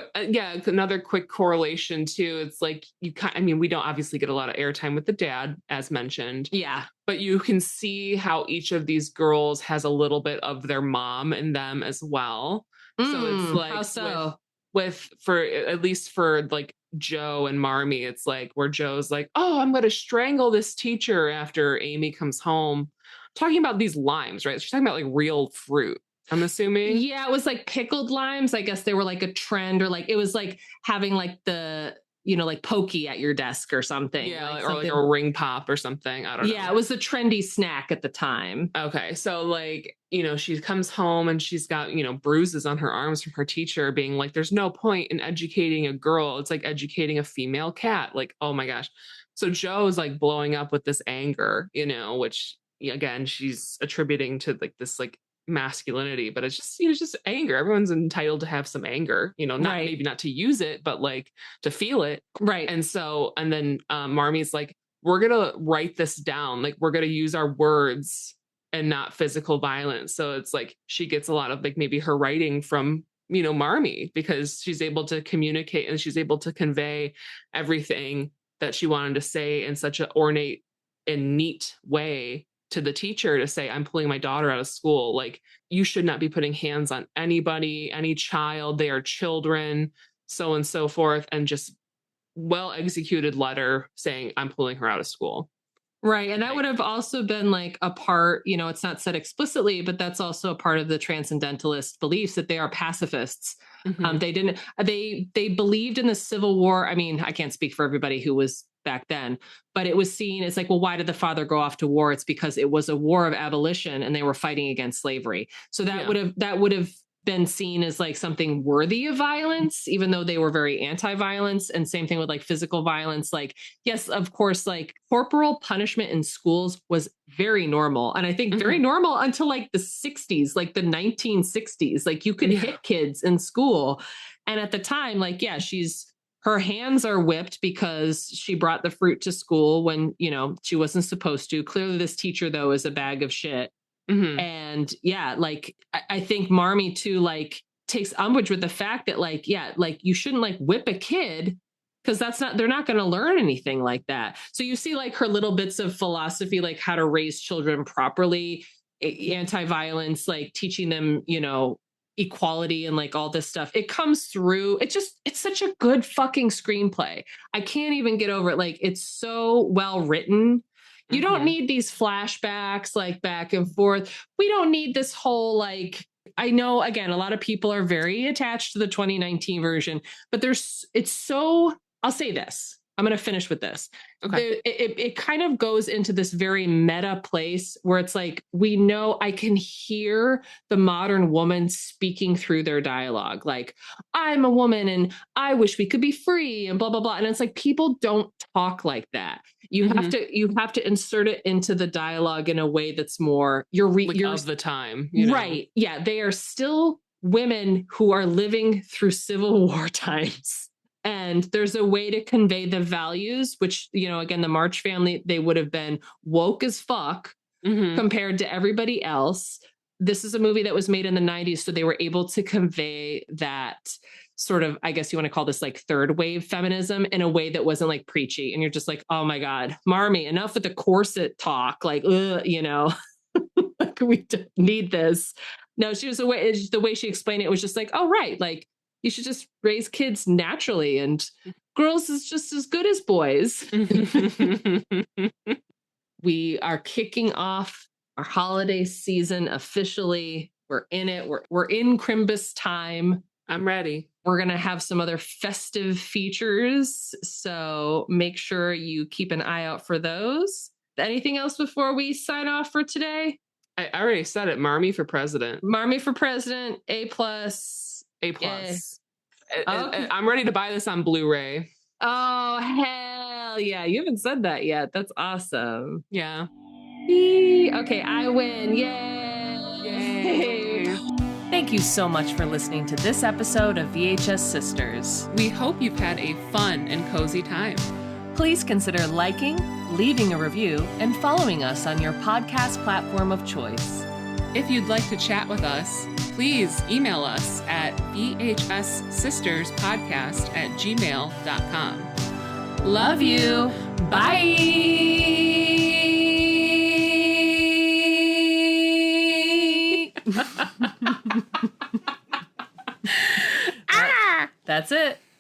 Another quick correlation too. It's like we don't obviously get a lot of airtime with the dad, as mentioned. Yeah. But you can see how each of these girls has a little bit of their mom in them as well. So it's like, how so? For at least for like Joe and Marmee, it's like where Joe's like, oh, I'm going to strangle this teacher after Amy comes home. Talking about these limes, right? She's talking about like real fruit, I'm assuming. Yeah, it was like pickled limes. I guess they were like a trend, or like it was like having like the, like pokey at your desk or something. Yeah, or like a ring pop or something. I don't know. Yeah, it was a trendy snack at the time. Okay, so like, she comes home and she's got, bruises on her arms from her teacher being like, there's no point in educating a girl. It's like educating a female cat. Like, oh my gosh. So Joe's like blowing up with this anger, which again, she's attributing to like this like masculinity, but it's just just anger. Everyone's entitled to have some anger, maybe not to use it, but like to feel it, right? And then Marmee's like, we're gonna write this down, like we're gonna use our words and not physical violence. So it's like she gets a lot of like maybe her writing from Marmee, because she's able to communicate and she's able to convey everything that she wanted to say in such an ornate and neat way to the teacher, to say, I'm pulling my daughter out of school. Like, you should not be putting hands on anybody, any child. They are children, so and so forth. And just well executed letter saying, I'm pulling her out of school. Right. And that would have also been like a part, it's not said explicitly, but that's also a part of the transcendentalist beliefs that they are pacifists. They believed in the Civil War. I mean, I can't speak for everybody who was back then, but it was seen as like, well, why did the father go off to war? It's because it was a war of abolition and they were fighting against slavery. So that would have been seen as like something worthy of violence, even though they were very anti-violence. And same thing with like physical violence. Like, yes, of course, like corporal punishment in schools was very normal. And I think very normal until like the 60s, like the 1960s, like you could hit kids in school. And at the time, like, yeah, her hands are whipped because she brought the fruit to school when, she wasn't supposed to. Clearly this teacher though is a bag of shit. And yeah, like I think Marmee too, like takes umbrage with the fact that like, yeah, like you shouldn't like whip a kid, because they're not going to learn anything like that. So you see like her little bits of philosophy, like how to raise children properly, anti-violence, like teaching them, equality and like all this stuff. It comes through. It's such a good fucking screenplay. I can't even get over it. Like, it's so well written. You don't need these flashbacks like back and forth. We don't need this whole like, I know, again, a lot of people are very attached to the 2019 version, but I'll say this. I'm going to finish with this. Okay. It kind of goes into this very meta place where it's like, we know, I can hear the modern woman speaking through their dialogue. Like, I'm a woman and I wish we could be free and blah, blah, blah. And it's like, people don't talk like that. You have to insert it into the dialogue in a way that's more you're of the time, right? Yeah, they are still women who are living through Civil War times, and there's a way to convey the values, which again, the March family, they would have been woke as fuck compared to everybody else. This is a movie that was made in the 90s, so they were able to convey that sort of, I guess you want to call this like third wave feminism in a way that wasn't like preachy. And you're just like, oh my God, Marmee, enough with the corset talk. Like, like we don't need this. No, the way she explained it was just like, oh, right. Like, you should just raise kids naturally, and girls is just as good as boys. We are kicking off our holiday season officially. We're in it. We're in Crimbus time. I'm ready. We're going to have some other festive features, so make sure you keep an eye out for those. anything else before we sign off for today? I already said it. Marmy for president. Marmy for president. A+. A+. Okay. I'm ready to buy this on Blu-ray. Oh, hell yeah. You haven't said that yet. That's awesome. Yeah. Okay, I win. Yay. Yay. Thank you so much for listening to this episode of VHS Sisters. We hope you've had a fun and cozy time. Please consider liking, leaving a review, and following us on your podcast platform of choice. If you'd like to chat with us, please email us at VHSsisterspodcast@gmail.com. Love you. Bye. That's it.